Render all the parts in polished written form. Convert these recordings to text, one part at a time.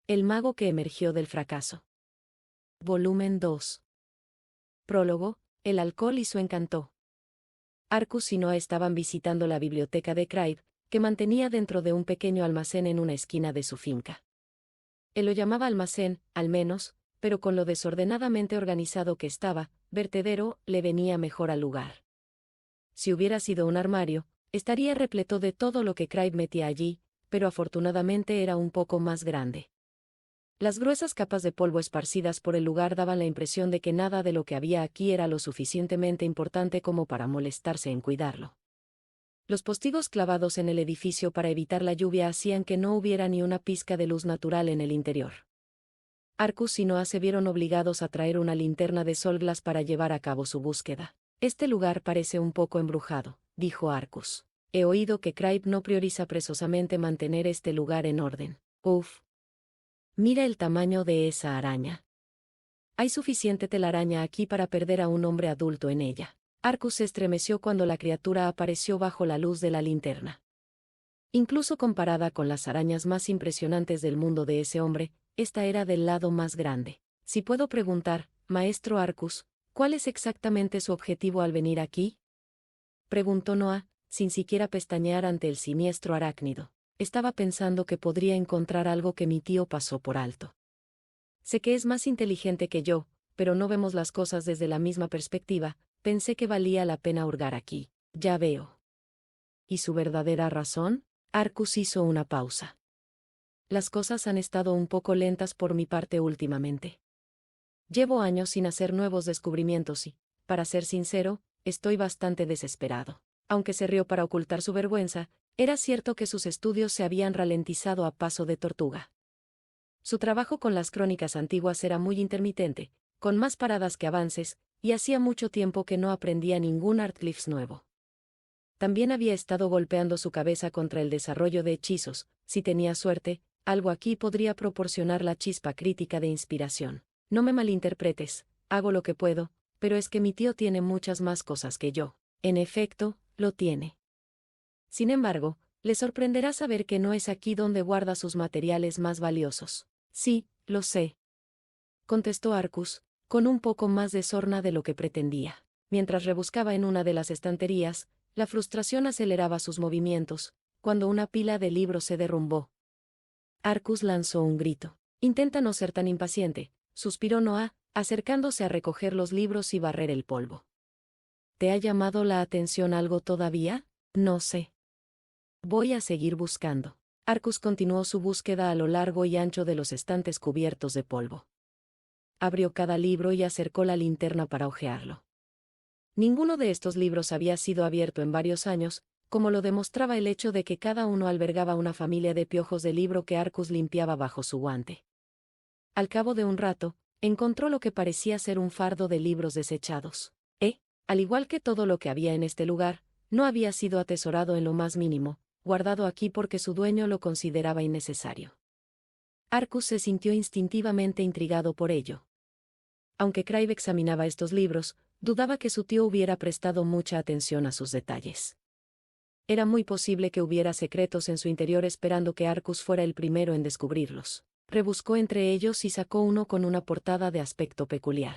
El mago que emergió del fracaso. Volumen 2. Prólogo, el alcohol y su encanto. Arcus y Noah estaban visitando la biblioteca de Craig, que mantenía dentro de un pequeño almacén en una esquina de su finca. Él lo llamaba almacén, al menos, pero con lo desordenadamente organizado que estaba, vertedero le venía mejor al lugar. Si hubiera sido un armario, estaría repleto de todo lo que Craig metía allí, pero afortunadamente era un poco más grande. Las gruesas capas de polvo esparcidas por el lugar daban la impresión de que nada de lo que había aquí era lo suficientemente importante como para molestarse en cuidarlo. Los postigos clavados en el edificio para evitar la lluvia hacían que no hubiera ni una pizca de luz natural en el interior. Arcus y Noah se vieron obligados a traer una linterna de sol glass para llevar a cabo su búsqueda. Este lugar parece un poco embrujado, dijo Arcus. He oído que Craig no prioriza presosamente mantener este lugar en orden. Uf. Mira el tamaño de esa araña. Hay suficiente telaraña aquí para perder a un hombre adulto en ella. Arcus se estremeció cuando la criatura apareció bajo la luz de la linterna. Incluso comparada con las arañas más impresionantes del mundo de ese hombre, esta era del lado más grande. Si puedo preguntar, maestro Arcus, ¿cuál es exactamente su objetivo al venir aquí? Preguntó Noah, sin siquiera pestañear ante el siniestro arácnido. Estaba pensando que podría encontrar algo que mi tío pasó por alto. Sé que es más inteligente que yo, pero no vemos las cosas desde la misma perspectiva. Pensé que valía la pena hurgar aquí. Ya veo. ¿Y su verdadera razón? Arcus hizo una pausa. Las cosas han estado un poco lentas por mi parte últimamente. Llevo años sin hacer nuevos descubrimientos y, para ser sincero, estoy bastante desesperado. Aunque se rió para ocultar su vergüenza, era cierto que sus estudios se habían ralentizado a paso de tortuga. Su trabajo con las crónicas antiguas era muy intermitente, con más paradas que avances, y hacía mucho tiempo que no aprendía ningún Artglyphs nuevo. También había estado golpeando su cabeza contra el desarrollo de hechizos. Si tenía suerte, algo aquí podría proporcionar la chispa crítica de inspiración. No me malinterpretes, hago lo que puedo, pero es que mi tío tiene muchas más cosas que yo. En efecto, lo tiene. Sin embargo, le sorprenderá saber que no es aquí donde guarda sus materiales más valiosos. Sí, lo sé, contestó Arcus, con un poco más de sorna de lo que pretendía. Mientras rebuscaba en una de las estanterías, la frustración aceleraba sus movimientos, cuando una pila de libros se derrumbó. Arcus lanzó un grito. Intenta no ser tan impaciente, suspiró Noah, acercándose a recoger los libros y barrer el polvo. ¿Te ha llamado la atención algo todavía? No sé. Voy a seguir buscando. Arcus continuó su búsqueda a lo largo y ancho de los estantes cubiertos de polvo. Abrió cada libro y acercó la linterna para hojearlo. Ninguno de estos libros había sido abierto en varios años, como lo demostraba el hecho de que cada uno albergaba una familia de piojos de libro que Arcus limpiaba bajo su guante. Al cabo de un rato, encontró lo que parecía ser un fardo de libros desechados. Al igual que todo lo que había en este lugar, no había sido atesorado en lo más mínimo, guardado aquí porque su dueño lo consideraba innecesario. Arcus se sintió instintivamente intrigado por ello. Aunque Craig examinaba estos libros, dudaba que su tío hubiera prestado mucha atención a sus detalles. Era muy posible que hubiera secretos en su interior esperando que Arcus fuera el primero en descubrirlos. Rebuscó entre ellos y sacó uno con una portada de aspecto peculiar.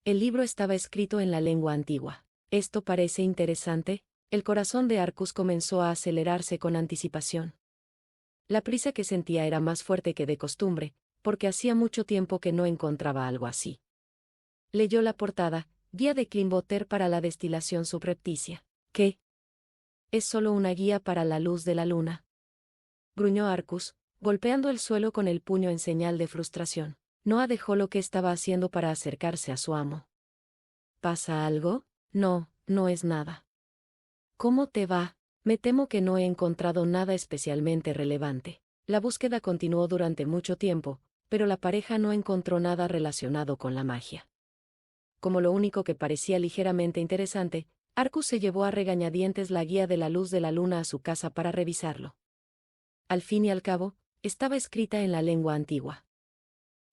El libro estaba escrito en la lengua antigua. ¿Esto parece interesante? El corazón de Arcus comenzó a acelerarse con anticipación. La prisa que sentía era más fuerte que de costumbre, porque hacía mucho tiempo que no encontraba algo así. Leyó la portada, Guía de Klimboter para la destilación subrepticia. ¿Qué? ¿Es solo una guía para la luz de la luna? Gruñó Arcus, golpeando el suelo con el puño en señal de frustración. Noah dejó lo que estaba haciendo para acercarse a su amo. ¿Pasa algo? No, no es nada. ¿Cómo te va? Me temo que no he encontrado nada especialmente relevante. La búsqueda continuó durante mucho tiempo, pero la pareja no encontró nada relacionado con la magia. Como lo único que parecía ligeramente interesante, Arcus se llevó a regañadientes la guía de la luz de la luna a su casa para revisarlo. Al fin y al cabo, estaba escrita en la lengua antigua.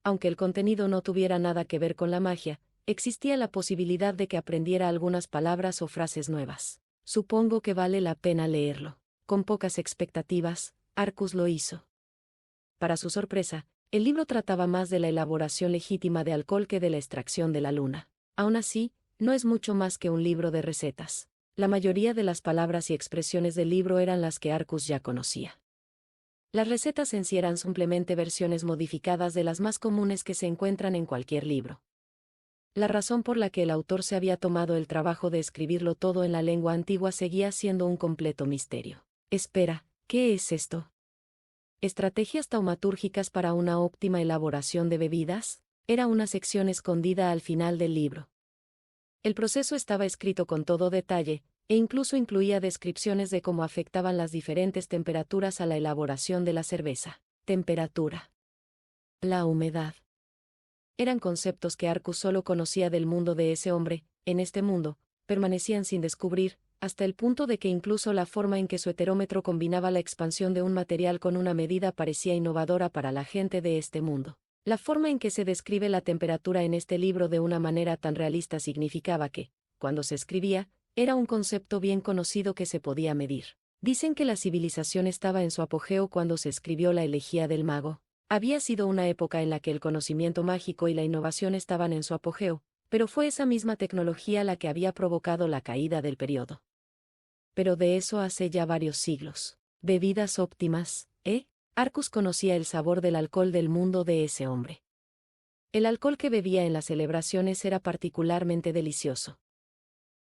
Aunque el contenido no tuviera nada que ver con la magia, existía la posibilidad de que aprendiera algunas palabras o frases nuevas. Supongo que vale la pena leerlo. Con pocas expectativas, Arcus lo hizo. Para su sorpresa, el libro trataba más de la elaboración legítima de alcohol que de la extracción de la luna. Aún así, no es mucho más que un libro de recetas. La mayoría de las palabras y expresiones del libro eran las que Arcus ya conocía. Las recetas en sí eran simplemente versiones modificadas de las más comunes que se encuentran en cualquier libro. La razón por la que el autor se había tomado el trabajo de escribirlo todo en la lengua antigua seguía siendo un completo misterio. Espera, ¿qué es esto? ¿Estrategias taumatúrgicas para una óptima elaboración de bebidas? Era una sección escondida al final del libro. El proceso estaba escrito con todo detalle, e incluso incluía descripciones de cómo afectaban las diferentes temperaturas a la elaboración de la cerveza. Temperatura. La humedad. Eran conceptos que Arcus solo conocía del mundo de ese hombre. En este mundo, permanecían sin descubrir, hasta el punto de que incluso la forma en que su heterómetro combinaba la expansión de un material con una medida parecía innovadora para la gente de este mundo. La forma en que se describe la temperatura en este libro de una manera tan realista significaba que, cuando se escribía, era un concepto bien conocido que se podía medir. Dicen que la civilización estaba en su apogeo cuando se escribió la Elegía del Mago. Había sido una época en la que el conocimiento mágico y la innovación estaban en su apogeo, pero fue esa misma tecnología la que había provocado la caída del periodo. Pero de eso hace ya varios siglos. Bebidas óptimas, ¿eh? Arcus conocía el sabor del alcohol del mundo de ese hombre. El alcohol que bebía en las celebraciones era particularmente delicioso.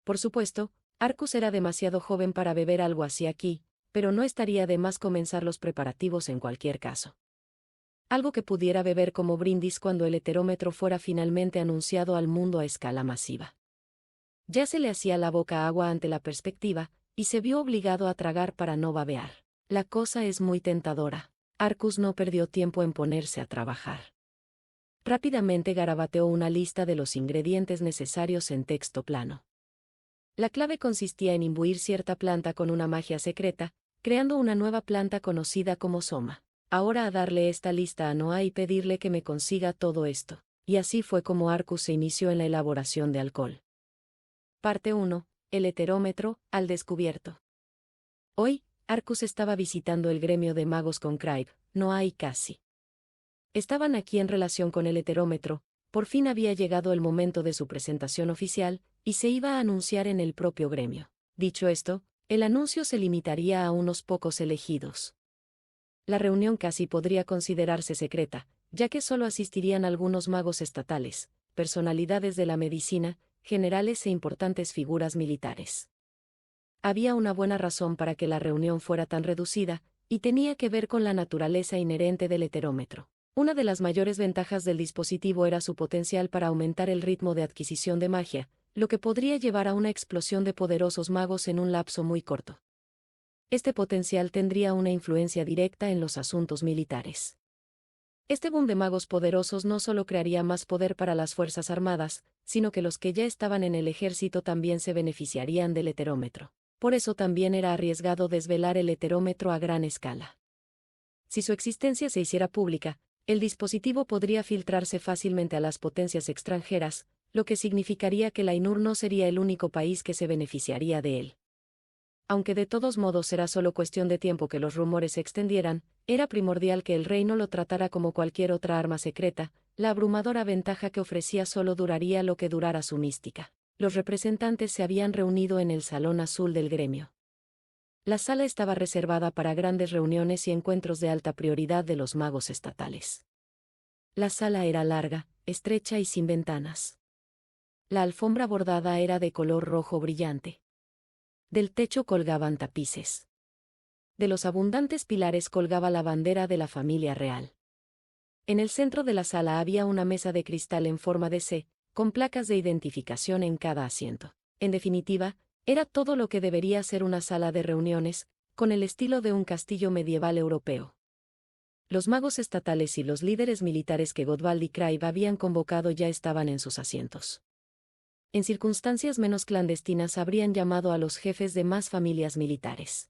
Por supuesto, Arcus era demasiado joven para beber algo así aquí, pero no estaría de más comenzar los preparativos en cualquier caso. Algo que pudiera beber como brindis cuando el heterómetro fuera finalmente anunciado al mundo a escala masiva. Ya se le hacía la boca agua ante la perspectiva, y se vio obligado a tragar para no babear. La cosa es muy tentadora. Arcus no perdió tiempo en ponerse a trabajar. Rápidamente garabateó una lista de los ingredientes necesarios en texto plano. La clave consistía en imbuir cierta planta con una magia secreta, creando una nueva planta conocida como soma. Ahora a darle esta lista a Noah y pedirle que me consiga todo esto. Y así fue como Arcus se inició en la elaboración de alcohol. Parte 1. El heterómetro, al descubierto. Hoy, Arcus estaba visitando el gremio de magos con Crabbe, Noah y Cassie. Estaban aquí en relación con el heterómetro. Por fin había llegado el momento de su presentación oficial, y se iba a anunciar en el propio gremio. Dicho esto, el anuncio se limitaría a unos pocos elegidos. La reunión casi podría considerarse secreta, ya que solo asistirían algunos magos estatales, personalidades de la medicina, generales e importantes figuras militares. Había una buena razón para que la reunión fuera tan reducida, y tenía que ver con la naturaleza inherente del heterómetro. Una de las mayores ventajas del dispositivo era su potencial para aumentar el ritmo de adquisición de magia, lo que podría llevar a una explosión de poderosos magos en un lapso muy corto. Este potencial tendría una influencia directa en los asuntos militares. Este boom de magos poderosos no solo crearía más poder para las Fuerzas Armadas, sino que los que ya estaban en el ejército también se beneficiarían del heterómetro. Por eso también era arriesgado desvelar el heterómetro a gran escala. Si su existencia se hiciera pública, el dispositivo podría filtrarse fácilmente a las potencias extranjeras, lo que significaría que la Ainur no sería el único país que se beneficiaría de él. Aunque de todos modos era solo cuestión de tiempo que los rumores se extendieran, era primordial que el reino lo tratara como cualquier otra arma secreta. La abrumadora ventaja que ofrecía solo duraría lo que durara su mística. Los representantes se habían reunido en el Salón Azul del gremio. La sala estaba reservada para grandes reuniones y encuentros de alta prioridad de los magos estatales. La sala era larga, estrecha y sin ventanas. La alfombra bordada era de color rojo brillante. Del techo colgaban tapices. De los abundantes pilares colgaba la bandera de la familia real. En el centro de la sala había una mesa de cristal en forma de C, con placas de identificación en cada asiento. En definitiva, era todo lo que debería ser una sala de reuniones, con el estilo de un castillo medieval europeo. Los magos estatales y los líderes militares que Godvald y Crabbe habían convocado ya estaban en sus asientos. En circunstancias menos clandestinas habrían llamado a los jefes de más familias militares.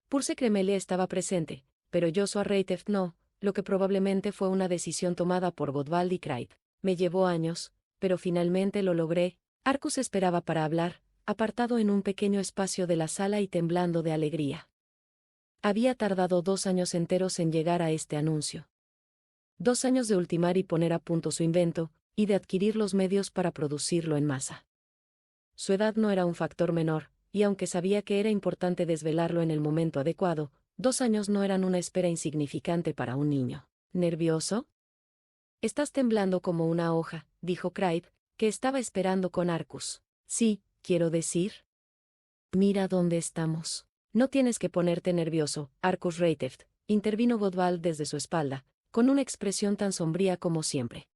Purse Cremelia estaba presente, pero Joshua Reitef no, lo que probablemente fue una decisión tomada por Godvald y Crabbe. Me llevó años, pero finalmente lo logré. Arcus esperaba para hablar, apartado en un pequeño espacio de la sala y temblando de alegría. Había tardado 2 años enteros en llegar a este anuncio. 2 años de ultimar y poner a punto su invento, y de adquirir los medios para producirlo en masa. Su edad no era un factor menor, y aunque sabía que era importante desvelarlo en el momento adecuado, 2 años no eran una espera insignificante para un niño. ¿Nervioso? Estás temblando como una hoja, dijo Craig, que estaba esperando con Arcus. Sí, quiero decir. Mira dónde estamos. No tienes que ponerte nervioso, Arcus Rayteft, intervino Godvald desde su espalda, con una expresión tan sombría como siempre.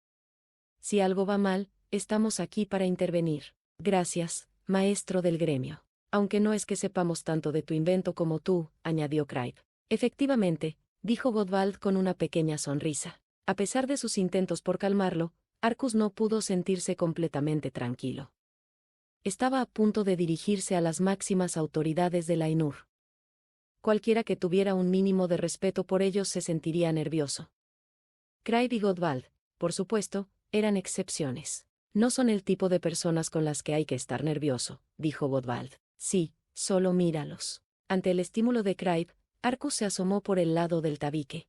Si algo va mal, estamos aquí para intervenir. Gracias, maestro del gremio. Aunque no es que sepamos tanto de tu invento como tú, añadió Craig. Efectivamente, dijo Godvald con una pequeña sonrisa. A pesar de sus intentos por calmarlo, Arcus no pudo sentirse completamente tranquilo. Estaba a punto de dirigirse a las máximas autoridades de la Ainur. Cualquiera que tuviera un mínimo de respeto por ellos se sentiría nervioso. Craig y Godvald, por supuesto, eran excepciones. No son el tipo de personas con las que hay que estar nervioso, dijo Godvald. Sí, solo míralos. Ante el estímulo de Craig, Arcus se asomó por el lado del tabique.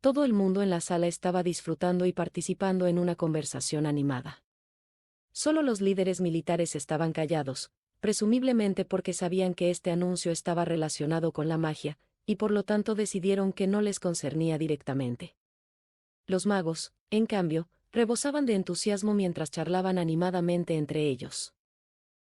Todo el mundo en la sala estaba disfrutando y participando en una conversación animada. Solo los líderes militares estaban callados, presumiblemente porque sabían que este anuncio estaba relacionado con la magia, y por lo tanto decidieron que no les concernía directamente. Los magos, en cambio, rebosaban de entusiasmo mientras charlaban animadamente entre ellos.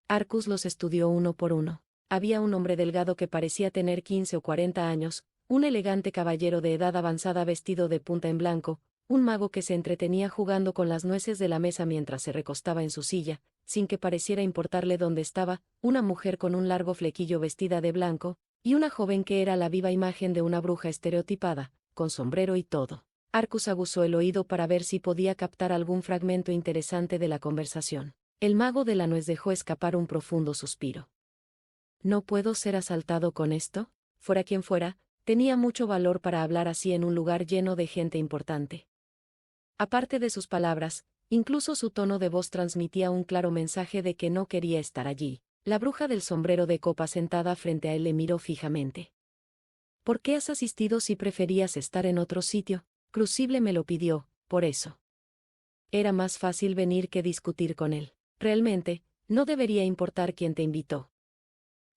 Arcus los estudió uno por uno. Había un hombre delgado que parecía tener 15 o 40 años, un elegante caballero de edad avanzada vestido de punta en blanco, un mago que se entretenía jugando con las nueces de la mesa mientras se recostaba en su silla, sin que pareciera importarle dónde estaba, una mujer con un largo flequillo vestida de blanco, y una joven que era la viva imagen de una bruja estereotipada, con sombrero y todo. Arcus aguzó el oído para ver si podía captar algún fragmento interesante de la conversación. El mago de la nuez dejó escapar un profundo suspiro. ¿No puedo ser asaltado con esto? Fuera quien fuera, tenía mucho valor para hablar así en un lugar lleno de gente importante. Aparte de sus palabras, incluso su tono de voz transmitía un claro mensaje de que no quería estar allí. La bruja del sombrero de copa sentada frente a él le miró fijamente. ¿Por qué has asistido si preferías estar en otro sitio? Crucible me lo pidió, por eso. Era más fácil venir que discutir con él. Realmente, no debería importar quién te invitó.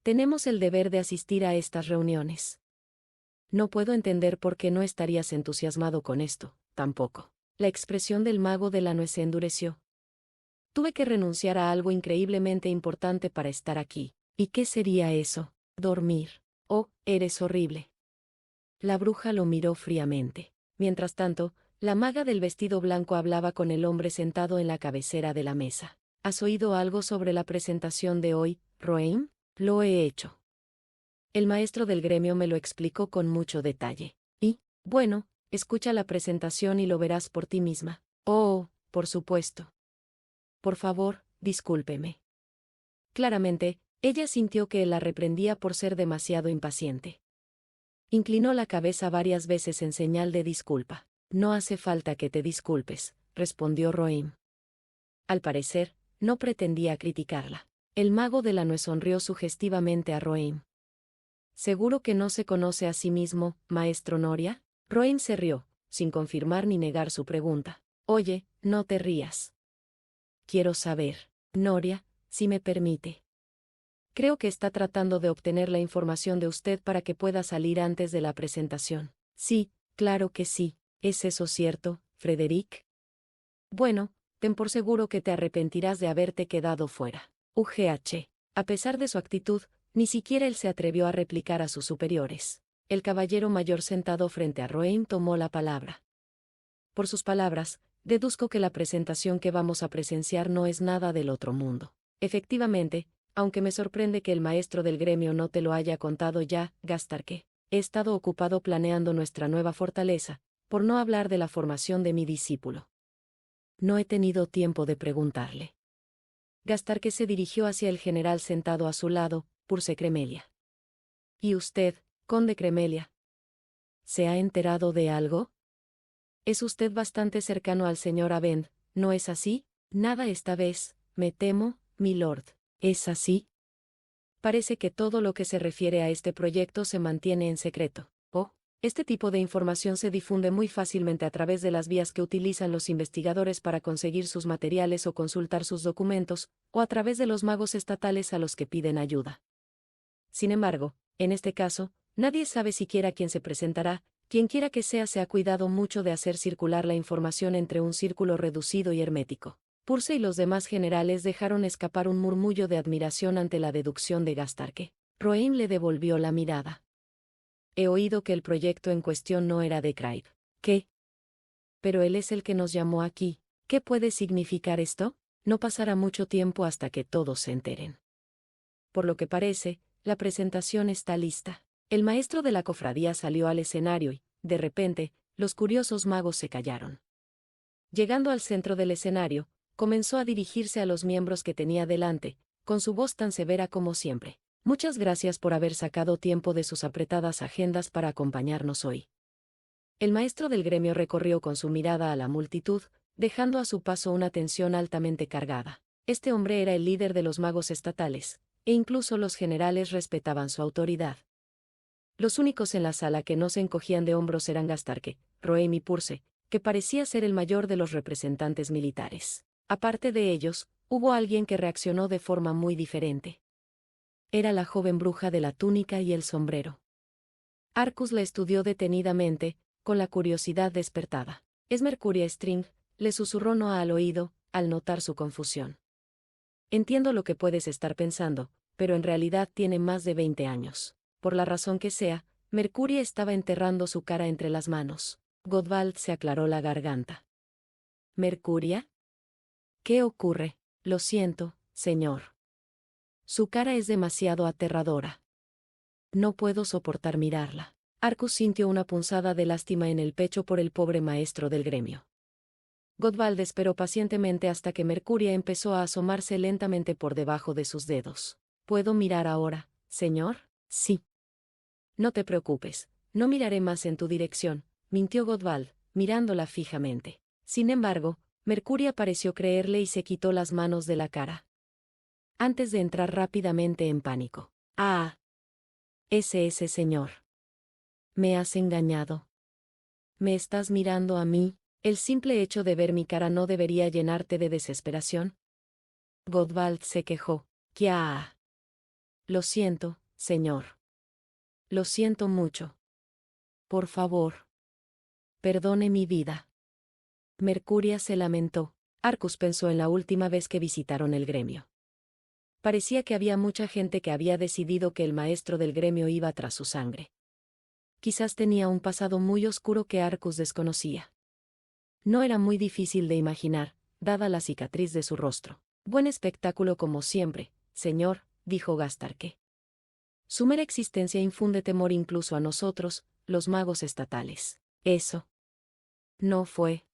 Tenemos el deber de asistir a estas reuniones. No puedo entender por qué no estarías entusiasmado con esto, tampoco. La expresión del mago de la nuez se endureció. Tuve que renunciar a algo increíblemente importante para estar aquí. ¿Y qué sería eso? Dormir. Oh, eres horrible. La bruja lo miró fríamente. Mientras tanto, la maga del vestido blanco hablaba con el hombre sentado en la cabecera de la mesa. ¿Has oído algo sobre la presentación de hoy, Roeim? Lo he hecho. El maestro del gremio me lo explicó con mucho detalle. Y, bueno, escucha la presentación y lo verás por ti misma. Oh, por supuesto. Por favor, discúlpeme. Claramente, ella sintió que él la reprendía por ser demasiado impaciente. Inclinó la cabeza varias veces en señal de disculpa. No hace falta que te disculpes, respondió Roeim. Al parecer, no pretendía criticarla. El mago de la nuez sonrió sugestivamente a Roeim. ¿Seguro que no se conoce a sí mismo, maestro Noria? Roeim se rió, sin confirmar ni negar su pregunta. Oye, no te rías. Quiero saber, Noria, si me permite. Creo que está tratando de obtener la información de usted para que pueda salir antes de la presentación. Sí, claro que sí. ¿Es eso cierto, Frederick? Bueno, ten por seguro que te arrepentirás de haberte quedado fuera. A pesar de su actitud, ni siquiera él se atrevió a replicar a sus superiores. El caballero mayor sentado frente a Roeim tomó la palabra. Por sus palabras, deduzco que la presentación que vamos a presenciar no es nada del otro mundo. Efectivamente, aunque me sorprende que el maestro del gremio no te lo haya contado ya, Gastarque. He estado ocupado planeando nuestra nueva fortaleza, por no hablar de la formación de mi discípulo. No he tenido tiempo de preguntarle. Gastarque se dirigió hacia el general sentado a su lado, Purse Cremelia. ¿Y usted, conde Cremelia? ¿Se ha enterado de algo? Es usted bastante cercano al señor Avend, ¿no es así? Nada esta vez, me temo, milord. ¿Es así? parece que todo lo que se refiere a este proyecto se mantiene en secreto. Este tipo de información se difunde muy fácilmente a través de las vías que utilizan los investigadores para conseguir sus materiales o consultar sus documentos, o a través de los magos estatales a los que piden ayuda. Sin embargo, en este caso, nadie sabe siquiera quién se presentará. Quien quiera que sea se ha cuidado mucho de hacer circular la información entre un círculo reducido y hermético. Purse y los demás generales dejaron escapar un murmullo de admiración ante la deducción de Gastarque. Rohain le devolvió la mirada. He oído que el proyecto en cuestión no era de Craig. ¿Qué? Pero él es el que nos llamó aquí. ¿Qué puede significar esto? No pasará mucho tiempo hasta que todos se enteren. Por lo que parece, la presentación está lista. El maestro de la cofradía salió al escenario y, de repente, los curiosos magos se callaron. Llegando al centro del escenario, comenzó a dirigirse a los miembros que tenía delante, con su voz tan severa como siempre. Muchas gracias por haber sacado tiempo de sus apretadas agendas para acompañarnos hoy. El maestro del gremio recorrió con su mirada a la multitud, dejando a su paso una tensión altamente cargada. Este hombre era el líder de los magos estatales, e incluso los generales respetaban su autoridad. Los únicos en la sala que no se encogían de hombros eran Gastarque, Rohain y Purse, que parecía ser el mayor de los representantes militares. Aparte de ellos, hubo alguien que reaccionó de forma muy diferente. Era la joven bruja de la túnica y el sombrero. Arcus la estudió detenidamente, con la curiosidad despertada. «Es Mercuria String», le susurró Noa al oído, al notar su confusión. «Entiendo lo que puedes estar pensando, pero en realidad tiene más de 20 años. Por la razón que sea, Mercuria estaba enterrando su cara entre las manos». Godvald se aclaró la garganta. «¿Mercuria? ¿Qué ocurre? Lo siento, señor. Su cara es demasiado aterradora. No puedo soportar mirarla». Arcus sintió una punzada de lástima en el pecho por el pobre maestro del gremio. Godvald esperó pacientemente hasta que Mercuria empezó a asomarse lentamente por debajo de sus dedos. «¿Puedo mirar ahora, señor?» «Sí». «No te preocupes, no miraré más en tu dirección», mintió Godvald, mirándola fijamente. Sin embargo, Mercuria pareció creerle y se quitó las manos de la cara, antes de entrar rápidamente en pánico. «Ah. Es ese señor. Me has engañado. ¿Me estás mirando a mí? ¿El simple hecho de ver mi cara no debería llenarte de desesperación?» Godvald se quejó. «¡Kia! Lo siento, señor. Lo siento mucho. Por favor. Perdone mi vida». Mercuria se lamentó. Arcus pensó en la última vez que visitaron el gremio. Parecía que había mucha gente que había decidido que el maestro del gremio iba tras su sangre. Quizás tenía un pasado muy oscuro que Arcus desconocía. No era muy difícil de imaginar, dada la cicatriz de su rostro. «Buen espectáculo como siempre, señor», dijo Gastarque. «Su mera existencia infunde temor incluso a nosotros, los magos estatales». «Eso no fue».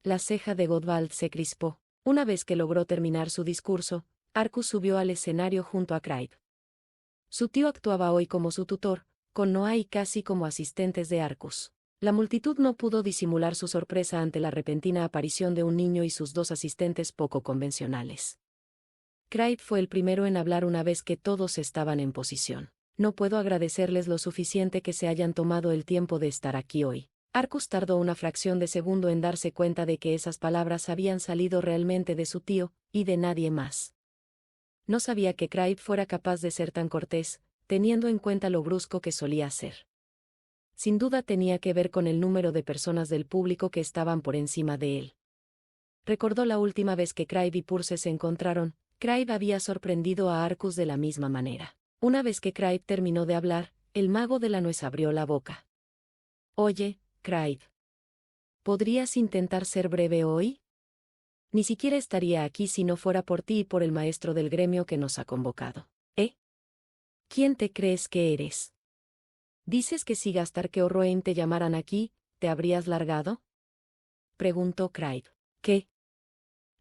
La ceja de Godvald se crispó. Una vez que logró terminar su discurso, Arcus subió al escenario junto a Craig. Su tío actuaba hoy como su tutor, con Noa y casi como asistentes de Arcus. La multitud no pudo disimular su sorpresa ante la repentina aparición de un niño y sus dos asistentes poco convencionales. Craig fue el primero en hablar una vez que todos estaban en posición. «No puedo agradecerles lo suficiente que se hayan tomado el tiempo de estar aquí hoy». Arcus tardó una fracción de segundo en darse cuenta de que esas palabras habían salido realmente de su tío, y de nadie más. No sabía que Craig fuera capaz de ser tan cortés, teniendo en cuenta lo brusco que solía ser. Sin duda tenía que ver con el número de personas del público que estaban por encima de él. Recordó la última vez que Craig y Purse se encontraron. Craig había sorprendido a Arcus de la misma manera. Una vez que Craig terminó de hablar, el mago de la nuez abrió la boca. «Oye, Craig. ¿Podrías intentar ser breve hoy? Ni siquiera estaría aquí si no fuera por ti y por el maestro del gremio que nos ha convocado». «¿Eh? ¿Quién te crees que eres? ¿Dices que si Gastarque o Rohain te llamaran aquí, te habrías largado?», preguntó Craig. «¿Qué?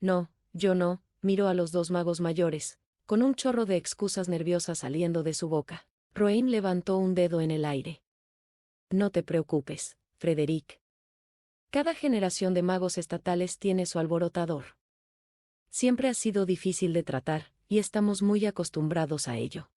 No, yo no», miró a los dos magos mayores, con un chorro de excusas nerviosas saliendo de su boca. Rohain levantó un dedo en el aire. «No te preocupes, Frederick. Cada generación de magos estatales tiene su alborotador. Siempre ha sido difícil de tratar, y estamos muy acostumbrados a ello.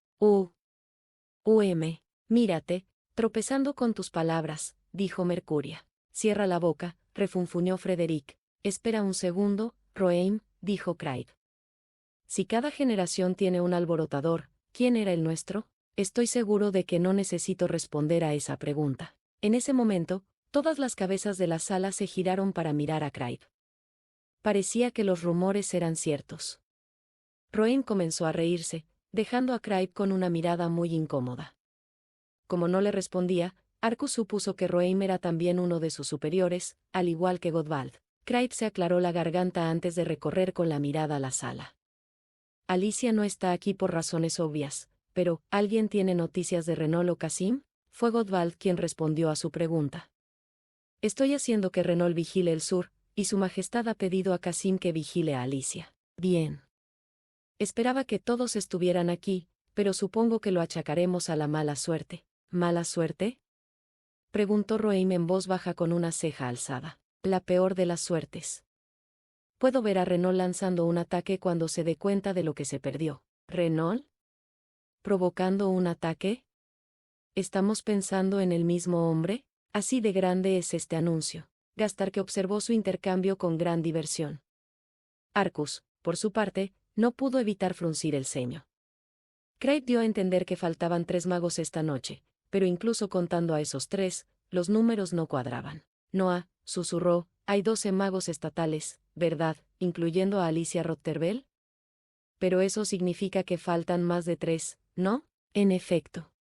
Mírate, tropezando con tus palabras, dijo Mercuria. Cierra la boca, refunfuñó Frederick. Espera un segundo, Roheim, dijo Craig. Si cada generación tiene un alborotador, ¿quién era el nuestro? Estoy seguro de que no necesito responder a esa pregunta. En ese momento, todas las cabezas de la sala se giraron para mirar a Craig. Parecía que los rumores eran ciertos. Roheim comenzó a reírse, dejando a Craig con una mirada muy incómoda. Como no le respondía, Arcus supuso que Roheim era también uno de sus superiores, al igual que Godvald. Craig se aclaró la garganta antes de recorrer con la mirada la sala. Alicia no está aquí por razones obvias, pero ¿alguien tiene noticias de Renault o Casim? Fue Godvald quien respondió a su pregunta. Estoy haciendo que Renault vigile el sur, y su majestad ha pedido a Casim que vigile a Alicia. Bien. Esperaba que todos estuvieran aquí, pero supongo que lo achacaremos a la mala suerte. ¿Mala suerte?, preguntó Roheim en voz baja con una ceja alzada. La peor de las suertes. Puedo ver a Renault lanzando un ataque cuando se dé cuenta de lo que se perdió. ¿Renault? ¿Provocando un ataque? ¿Estamos pensando en el mismo hombre? Así de grande es este anuncio. Gastarque observó su intercambio con gran diversión. Arcus, por su parte, no pudo evitar fruncir el ceño. Craig dio a entender que faltaban 3 magos esta noche, pero incluso contando a esos 3, los números no cuadraban. Noah, susurró, hay 12 magos estatales, ¿verdad?, incluyendo a Alicia Rotterbell? Pero eso significa que faltan más de 3, ¿no? En efecto.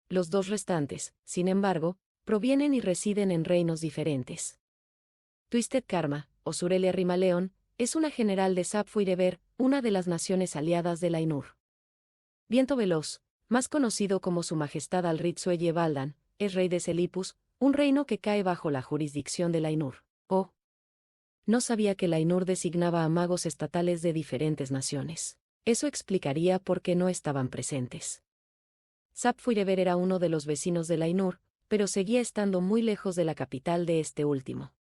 Los 2 restantes, sin embargo, provienen y residen en reinos diferentes. Twisted Karma, o Surelia Rimaleon, es una general de Sapfuirever, una de las naciones aliadas de Ainur. Viento Veloz, más conocido como Su Majestad Alrit-Suelle Valdan, es rey de Selipus, un reino que cae bajo la jurisdicción de Ainur. Oh. No sabía que Ainur designaba a magos estatales de diferentes naciones. Eso explicaría por qué no estaban presentes. Sapfuirever era uno de los vecinos de Ainur, pero seguía estando muy lejos de la capital de este último.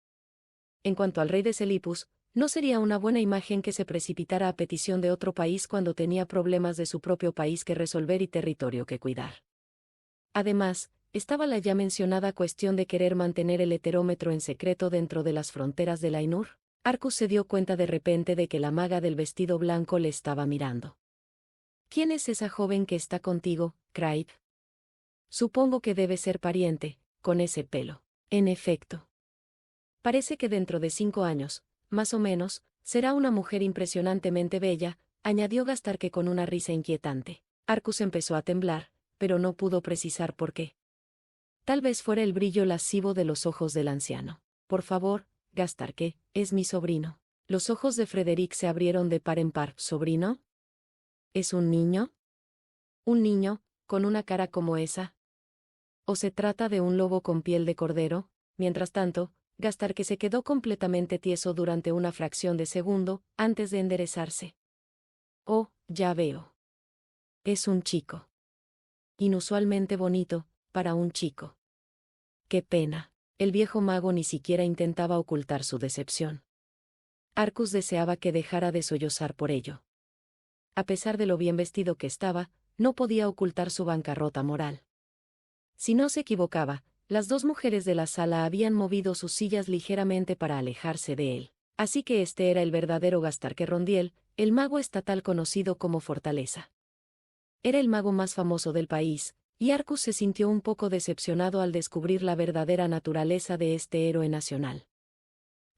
En cuanto al rey de Selipus, no sería una buena imagen que se precipitara a petición de otro país cuando tenía problemas de su propio país que resolver y territorio que cuidar. Además, estaba la ya mencionada cuestión de querer mantener el heterómetro en secreto dentro de las fronteras de Ainur. Arcus se dio cuenta de repente de que la maga del vestido blanco le estaba mirando. ¿Quién es esa joven que está contigo, Craig? Supongo que debe ser pariente, con ese pelo. En efecto. Parece que dentro de 5 años, más o menos, será una mujer impresionantemente bella, añadió Gastarque con una risa inquietante. Arcus empezó a temblar, pero no pudo precisar por qué. Tal vez fuera el brillo lascivo de los ojos del anciano. Por favor, Gastarque, es mi sobrino. Los ojos de Frederick se abrieron de par en par. ¿Sobrino? ¿Es un niño? ¿Un niño, con una cara como esa? ¿O se trata de un lobo con piel de cordero? Mientras tanto, Gastarque se quedó completamente tieso durante una fracción de segundo, antes de enderezarse. Oh, ya veo. Es un chico. Inusualmente bonito, para un chico. Qué pena. El viejo mago ni siquiera intentaba ocultar su decepción. Arcus deseaba que dejara de sollozar por ello. A pesar de lo bien vestido que estaba, no podía ocultar su bancarrota moral. Si no se equivocaba, las 2 mujeres de la sala habían movido sus sillas ligeramente para alejarse de él. Así que este era el verdadero Gastarque Rondiel, el mago estatal conocido como Fortaleza. Era el mago más famoso del país, y Arcus se sintió un poco decepcionado al descubrir la verdadera naturaleza de este héroe nacional.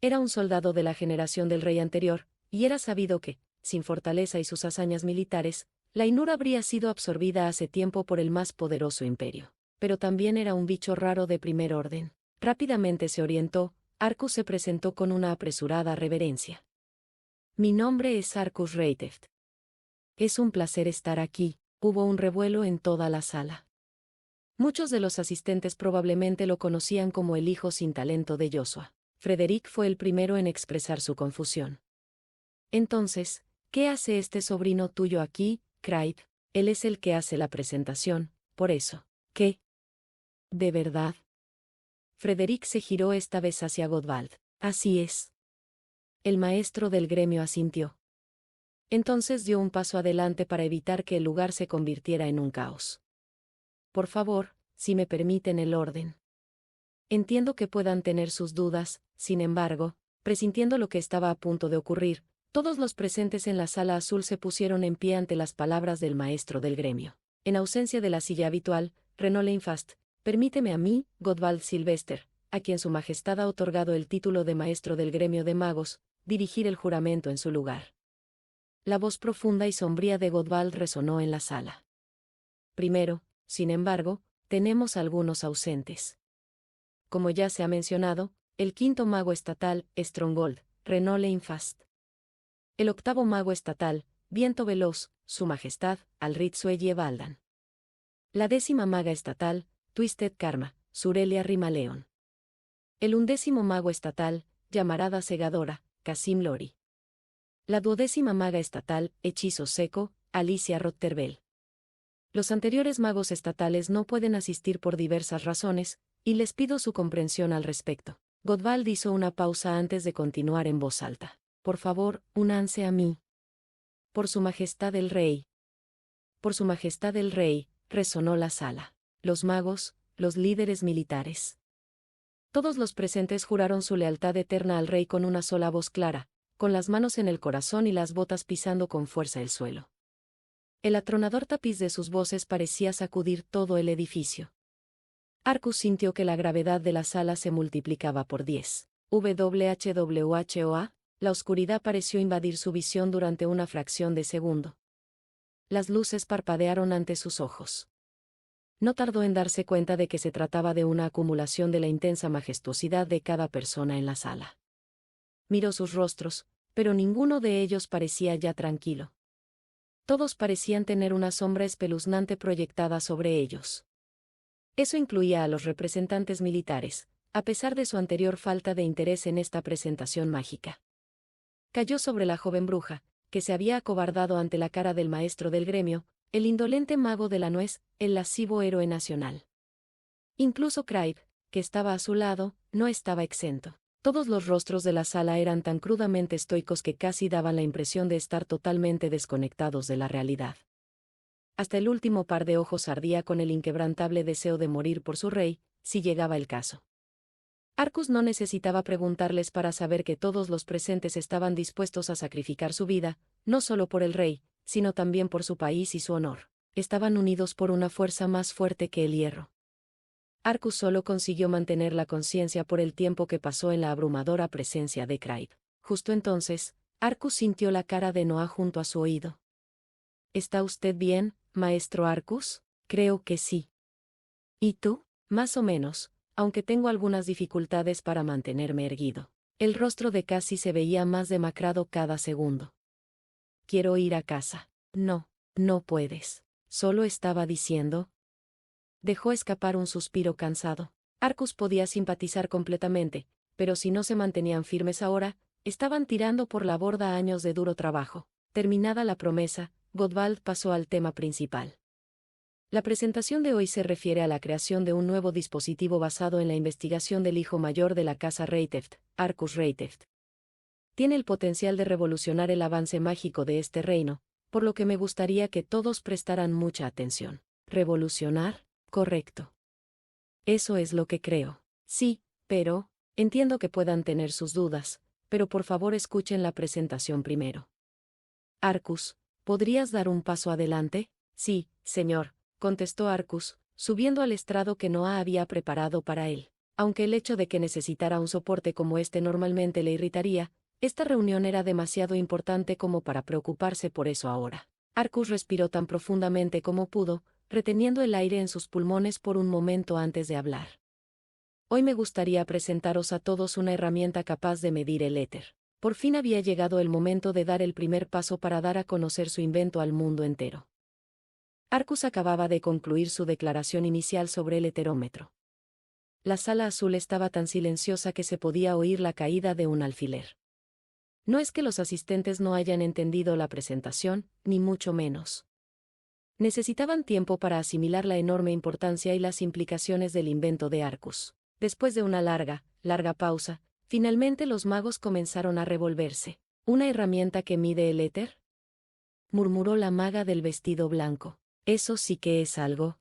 Era un soldado de la generación del rey anterior, y era sabido que, sin Fortaleza y sus hazañas militares, Ainur habría sido absorbida hace tiempo por el más poderoso imperio. Pero también era un bicho raro de primer orden. Rápidamente se orientó, Arcus se presentó con una apresurada reverencia. Mi nombre es Arcus Reiteft. Es un placer estar aquí. Hubo un revuelo en toda la sala. Muchos de los asistentes probablemente lo conocían como el hijo sin talento de Joshua. Frederick fue el primero en expresar su confusión. Entonces, ¿qué hace este sobrino tuyo aquí, Craig? Él es el que hace la presentación, por eso. ¿Qué? ¿De verdad? Frederick se giró esta vez hacia Godvald. Así es. El maestro del gremio asintió. Entonces dio un paso adelante para evitar que el lugar se convirtiera en un caos. Por favor, si me permiten el orden. Entiendo que puedan tener sus dudas, sin embargo, presintiendo lo que estaba a punto de ocurrir, todos los presentes en la sala azul se pusieron en pie ante las palabras del maestro del gremio. En ausencia de la silla habitual, Renaud Fast, permíteme a mí, Godvald Sylvester, a quien su majestad ha otorgado el título de maestro del gremio de magos, dirigir el juramento en su lugar. La voz profunda y sombría de Godvald resonó en la sala. Primero, sin embargo, tenemos algunos ausentes. Como ya se ha mencionado, el quinto mago estatal, Stronghold, Renaud Fast. El octavo mago estatal, Viento Veloz, su majestad, Alrid Suelle Valdan. La décima maga estatal, Twisted Karma, Surelia Rimaleon. El undécimo mago estatal, Llamarada Segadora, Casim Lori. La duodécima maga estatal, Hechizo Seco, Alicia Rotterbell. Los anteriores magos estatales no pueden asistir por diversas razones, y les pido su comprensión al respecto. Godvald hizo una pausa antes de continuar en voz alta. Por favor, únanse a mí. Por su majestad el rey. Por su majestad el rey, resonó la sala. Los magos, los líderes militares. Todos los presentes juraron su lealtad eterna al rey con una sola voz clara, con las manos en el corazón y las botas pisando con fuerza el suelo. El atronador tapiz de sus voces parecía sacudir todo el edificio. Arcus sintió que la gravedad de la sala se multiplicaba por 10. WHWHOA, la oscuridad pareció invadir su visión durante una fracción de segundo. Las luces parpadearon ante sus ojos. No tardó en darse cuenta de que se trataba de una acumulación de la intensa majestuosidad de cada persona en la sala. Miró sus rostros, pero ninguno de ellos parecía ya tranquilo. Todos parecían tener una sombra espeluznante proyectada sobre ellos. Eso incluía a los representantes militares, a pesar de su anterior falta de interés en esta presentación mágica. Cayó sobre la joven bruja, que se había acobardado ante la cara del maestro del gremio, el indolente mago de la nuez, el lascivo héroe nacional. Incluso Craig, que estaba a su lado, no estaba exento. Todos los rostros de la sala eran tan crudamente estoicos que casi daban la impresión de estar totalmente desconectados de la realidad. Hasta el último par de ojos ardía con el inquebrantable deseo de morir por su rey, si llegaba el caso. Arcus no necesitaba preguntarles para saber que todos los presentes estaban dispuestos a sacrificar su vida, no solo por el rey, sino también por su país y su honor. Estaban unidos por una fuerza más fuerte que el hierro. Arcus solo consiguió mantener la conciencia por el tiempo que pasó en la abrumadora presencia de Craig. Justo entonces, Arcus sintió la cara de Noah junto a su oído. ¿Está usted bien, maestro Arcus? Creo que sí. ¿Y tú? Más o menos, aunque tengo algunas dificultades para mantenerme erguido. El rostro de Cassie se veía más demacrado cada segundo. Quiero ir a casa. No, no puedes. Solo estaba diciendo. Dejó escapar un suspiro cansado. Arcus podía simpatizar completamente, pero si no se mantenían firmes ahora, estaban tirando por la borda años de duro trabajo. Terminada la promesa, Godvald pasó al tema principal. La presentación de hoy se refiere a la creación de un nuevo dispositivo basado en la investigación del hijo mayor de la casa Reiteft, Arcus Reiteft. Tiene el potencial de revolucionar el avance mágico de este reino, por lo que me gustaría que todos prestaran mucha atención. ¿Revolucionar? Correcto. Eso es lo que creo. Sí, pero, entiendo que puedan tener sus dudas, pero por favor escuchen la presentación primero. Arcus, ¿podrías dar un paso adelante? Sí, señor, contestó Arcus, subiendo al estrado que Noah había preparado para él. Aunque el hecho de que necesitara un soporte como este normalmente le irritaría, esta reunión era demasiado importante como para preocuparse por eso ahora. Arcus respiró tan profundamente como pudo, reteniendo el aire en sus pulmones por un momento antes de hablar. Hoy me gustaría presentaros a todos una herramienta capaz de medir el éter. Por fin había llegado el momento de dar el primer paso para dar a conocer su invento al mundo entero. Arcus acababa de concluir su declaración inicial sobre el heterómetro. La sala azul estaba tan silenciosa que se podía oír la caída de un alfiler. No es que los asistentes no hayan entendido la presentación, ni mucho menos. Necesitaban tiempo para asimilar la enorme importancia y las implicaciones del invento de Arcus. Después de una larga pausa, finalmente los magos comenzaron a revolverse. ¿Una herramienta que mide el éter? murmuró la maga del vestido blanco. Eso sí que es algo,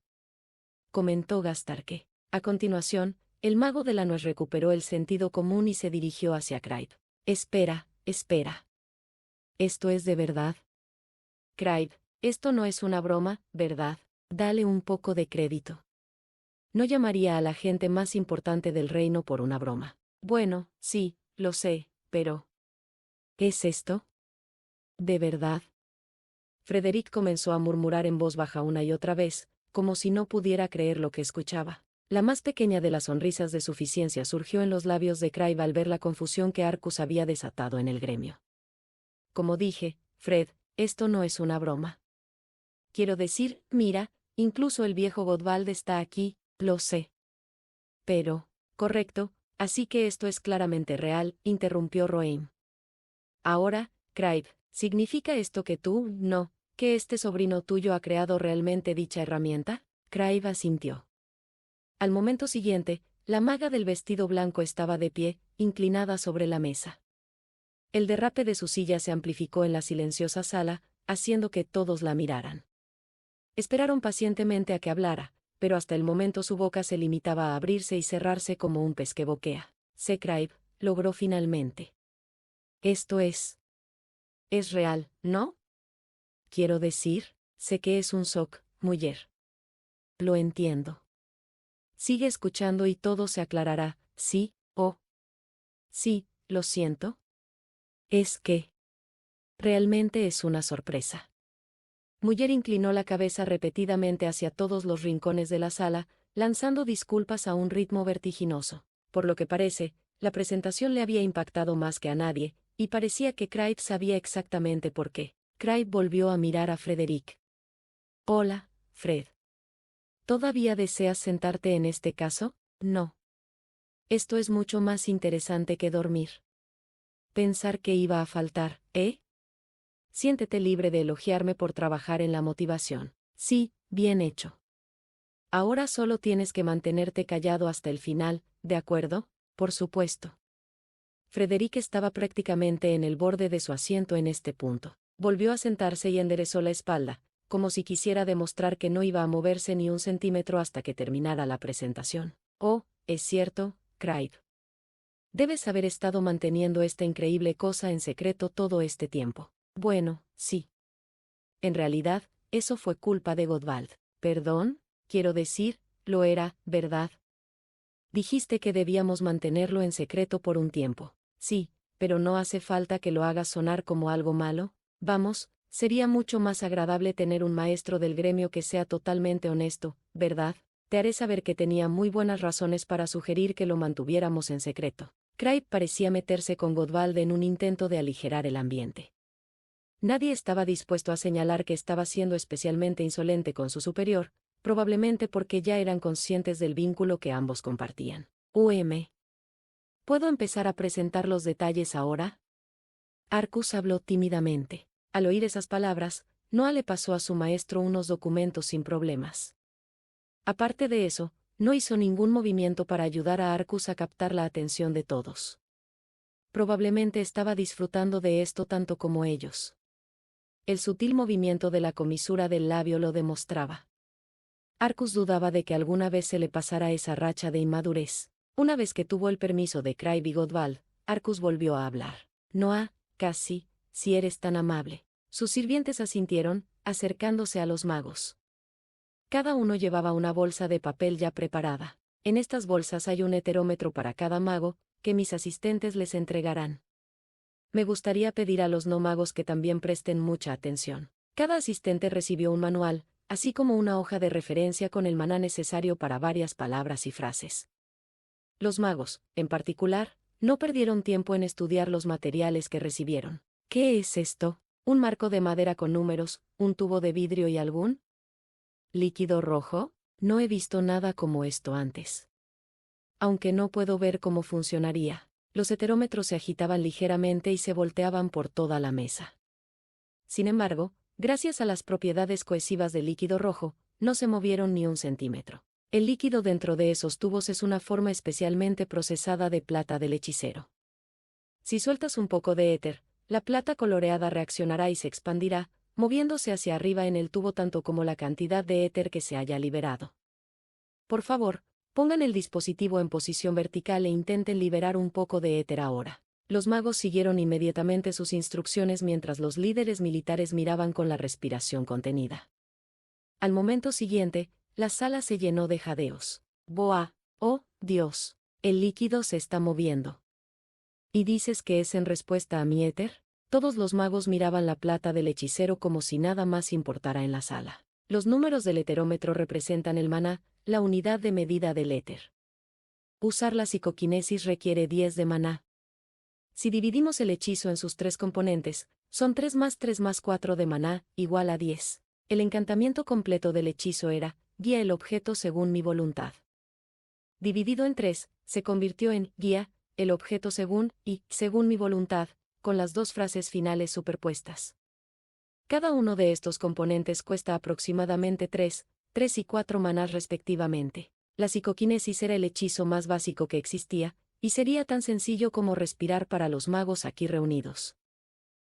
comentó Gastarque. A continuación, el mago de la nuez recuperó el sentido común y se dirigió hacia Craig. Espera, espera. ¿Esto es de verdad? Craig, esto no es una broma, ¿verdad? Dale un poco de crédito. No llamaría a la gente más importante del reino por una broma. Bueno, sí, lo sé, pero... ¿Es esto? ¿De verdad? Frederick comenzó a murmurar en voz baja una y otra vez, como si no pudiera creer lo que escuchaba. La más pequeña de las sonrisas de suficiencia surgió en los labios de Craig al ver la confusión que Arcus había desatado en el gremio. Como dije, Fred, esto no es una broma. Quiero decir, mira, incluso el viejo Godvald está aquí, lo sé. Pero, correcto, así que esto es claramente real, interrumpió Roheim. Ahora, Craig, ¿significa esto que tú, no, que este sobrino tuyo ha creado realmente dicha herramienta? Craig asintió. Al momento siguiente, la maga del vestido blanco estaba de pie, inclinada sobre la mesa. El derrape de su silla se amplificó en la silenciosa sala, haciendo que todos la miraran. Esperaron pacientemente a que hablara, pero hasta el momento su boca se limitaba a abrirse y cerrarse como un pez que boquea. Craig logró finalmente. Esto es real, ¿no? Quiero decir, sé que es un shock, mujer. Lo entiendo. Sigue escuchando y todo se aclarará, ¿sí? Sí, lo siento. Es que... realmente es una sorpresa. Mujer inclinó la cabeza repetidamente hacia todos los rincones de la sala, lanzando disculpas a un ritmo vertiginoso. Por lo que parece, la presentación le había impactado más que a nadie, y parecía que Craig sabía exactamente por qué. Craig volvió a mirar a Frederick. Hola, Fred. ¿Todavía deseas sentarte en este caso? No. Esto es mucho más interesante que dormir. Pensar que iba a faltar, ¿eh? Siéntete libre de elogiarme por trabajar en la motivación. Sí, bien hecho. Ahora solo tienes que mantenerte callado hasta el final, ¿de acuerdo? Por supuesto. Frederick estaba prácticamente en el borde de su asiento en este punto. Volvió a sentarse y enderezó la espalda, como si quisiera demostrar que no iba a moverse ni un centímetro hasta que terminara la presentación. Oh, es cierto, Craig. Debes haber estado manteniendo esta increíble cosa en secreto todo este tiempo. Bueno, sí. En realidad, eso fue culpa de Godvald. ¿Perdón? Quiero decir, lo era, ¿verdad? Dijiste que debíamos mantenerlo en secreto por un tiempo. Sí, pero no hace falta que lo hagas sonar como algo malo. Vamos, sería mucho más agradable tener un maestro del gremio que sea totalmente honesto, ¿verdad? Te haré saber que tenía muy buenas razones para sugerir que lo mantuviéramos en secreto. Craig parecía meterse con Godvald en un intento de aligerar el ambiente. Nadie estaba dispuesto a señalar que estaba siendo especialmente insolente con su superior, probablemente porque ya eran conscientes del vínculo que ambos compartían. ¿Puedo empezar a presentar los detalles ahora? Arcus habló tímidamente. Al oír esas palabras, Noah le pasó a su maestro unos documentos sin problemas. Aparte de eso, no hizo ningún movimiento para ayudar a Arcus a captar la atención de todos. Probablemente estaba disfrutando de esto tanto como ellos. El sutil movimiento de la comisura del labio lo demostraba. Arcus dudaba de que alguna vez se le pasara esa racha de inmadurez. Una vez que tuvo el permiso de Craig y Godvald, Arcus volvió a hablar. Noah, casi, si eres tan amable. Sus sirvientes asintieron, acercándose a los magos. Cada uno llevaba una bolsa de papel ya preparada. En estas bolsas hay un heterómetro para cada mago, que mis asistentes les entregarán. Me gustaría pedir a los no magos que también presten mucha atención. Cada asistente recibió un manual, así como una hoja de referencia con el maná necesario para varias palabras y frases. Los magos, en particular, no perdieron tiempo en estudiar los materiales que recibieron. ¿Qué es esto? ¿Un marco de madera con números, un tubo de vidrio y algún líquido rojo? No he visto nada como esto antes. Aunque no puedo ver cómo funcionaría. Los heterómetros se agitaban ligeramente y se volteaban por toda la mesa. Sin embargo, gracias a las propiedades cohesivas del líquido rojo, no se movieron ni un centímetro. El líquido dentro de esos tubos es una forma especialmente procesada de plata del hechicero. Si sueltas un poco de éter, la plata coloreada reaccionará y se expandirá, moviéndose hacia arriba en el tubo tanto como la cantidad de éter que se haya liberado. Por favor, pongan el dispositivo en posición vertical e intenten liberar un poco de éter ahora. Los magos siguieron inmediatamente sus instrucciones mientras los líderes militares miraban con la respiración contenida. Al momento siguiente, la sala se llenó de jadeos. Boa, oh, Dios, el líquido se está moviendo. ¿Y dices que es en respuesta a mi éter? Todos los magos miraban la plata del hechicero como si nada más importara en la sala. Los números del heterómetro representan el maná, la unidad de medida del éter. Usar la psicoquinesis requiere 10 de maná. Si dividimos el hechizo en sus 3 componentes, son 3 más 4 de maná, igual a 10. El encantamiento completo del hechizo era, guía el objeto según mi voluntad. Dividido en 3, se convirtió en, guía, el objeto según, y, según mi voluntad, con las 2 frases finales superpuestas. Cada uno de estos componentes cuesta aproximadamente 3 y 4 manás respectivamente. La psicoquinesis era el hechizo más básico que existía, y sería tan sencillo como respirar para los magos aquí reunidos.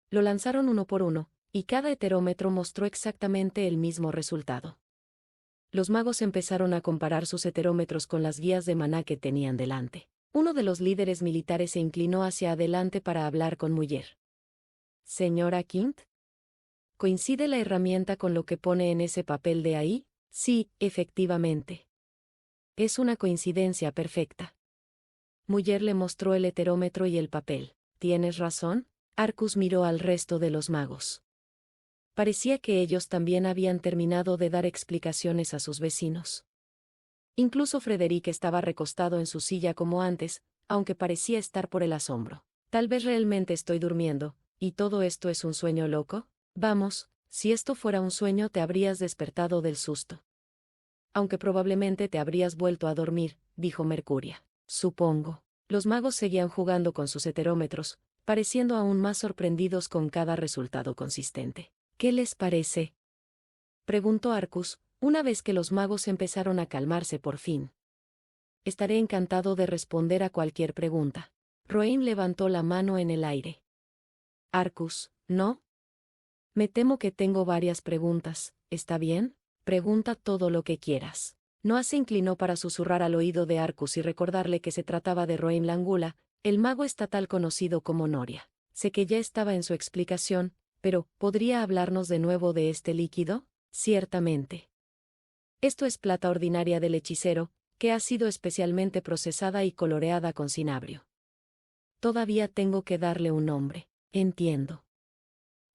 Lo lanzaron uno por uno, y cada heterómetro mostró exactamente el mismo resultado. Los magos empezaron a comparar sus heterómetros con las guías de maná que tenían delante. Uno de los líderes militares se inclinó hacia adelante para hablar con Muller. «Señora Quint, ¿coincide la herramienta con lo que pone en ese papel de ahí?» «Sí, efectivamente. Es una coincidencia perfecta». Muller le mostró el heterómetro y el papel. «¿Tienes razón?» Arcus miró al resto de los magos. Parecía que ellos también habían terminado de dar explicaciones a sus vecinos. Incluso Frederick estaba recostado en su silla como antes, aunque parecía estar por el asombro. «Tal vez realmente estoy durmiendo, y todo esto es un sueño loco. Vamos, si esto fuera un sueño te habrías despertado del susto. Aunque probablemente te habrías vuelto a dormir», dijo Mercuria. «Supongo». Los magos seguían jugando con sus heterómetros, pareciendo aún más sorprendidos con cada resultado consistente. «¿Qué les parece?», preguntó Arcus, una vez que los magos empezaron a calmarse por fin. «Estaré encantado de responder a cualquier pregunta». Roain levantó la mano en el aire. «Arcus, ¿no? Me temo que tengo varias preguntas, ¿está bien? Pregunta todo lo que quieras». Noah se inclinó para susurrar al oído de Arcus y recordarle que se trataba de Roain Langula, el mago estatal conocido como Noria. Sé que ya estaba en su explicación, pero ¿podría hablarnos de nuevo de este líquido? Ciertamente. Esto es plata ordinaria del hechicero, que ha sido especialmente procesada y coloreada con cinabrio. Todavía tengo que darle un nombre. Entiendo.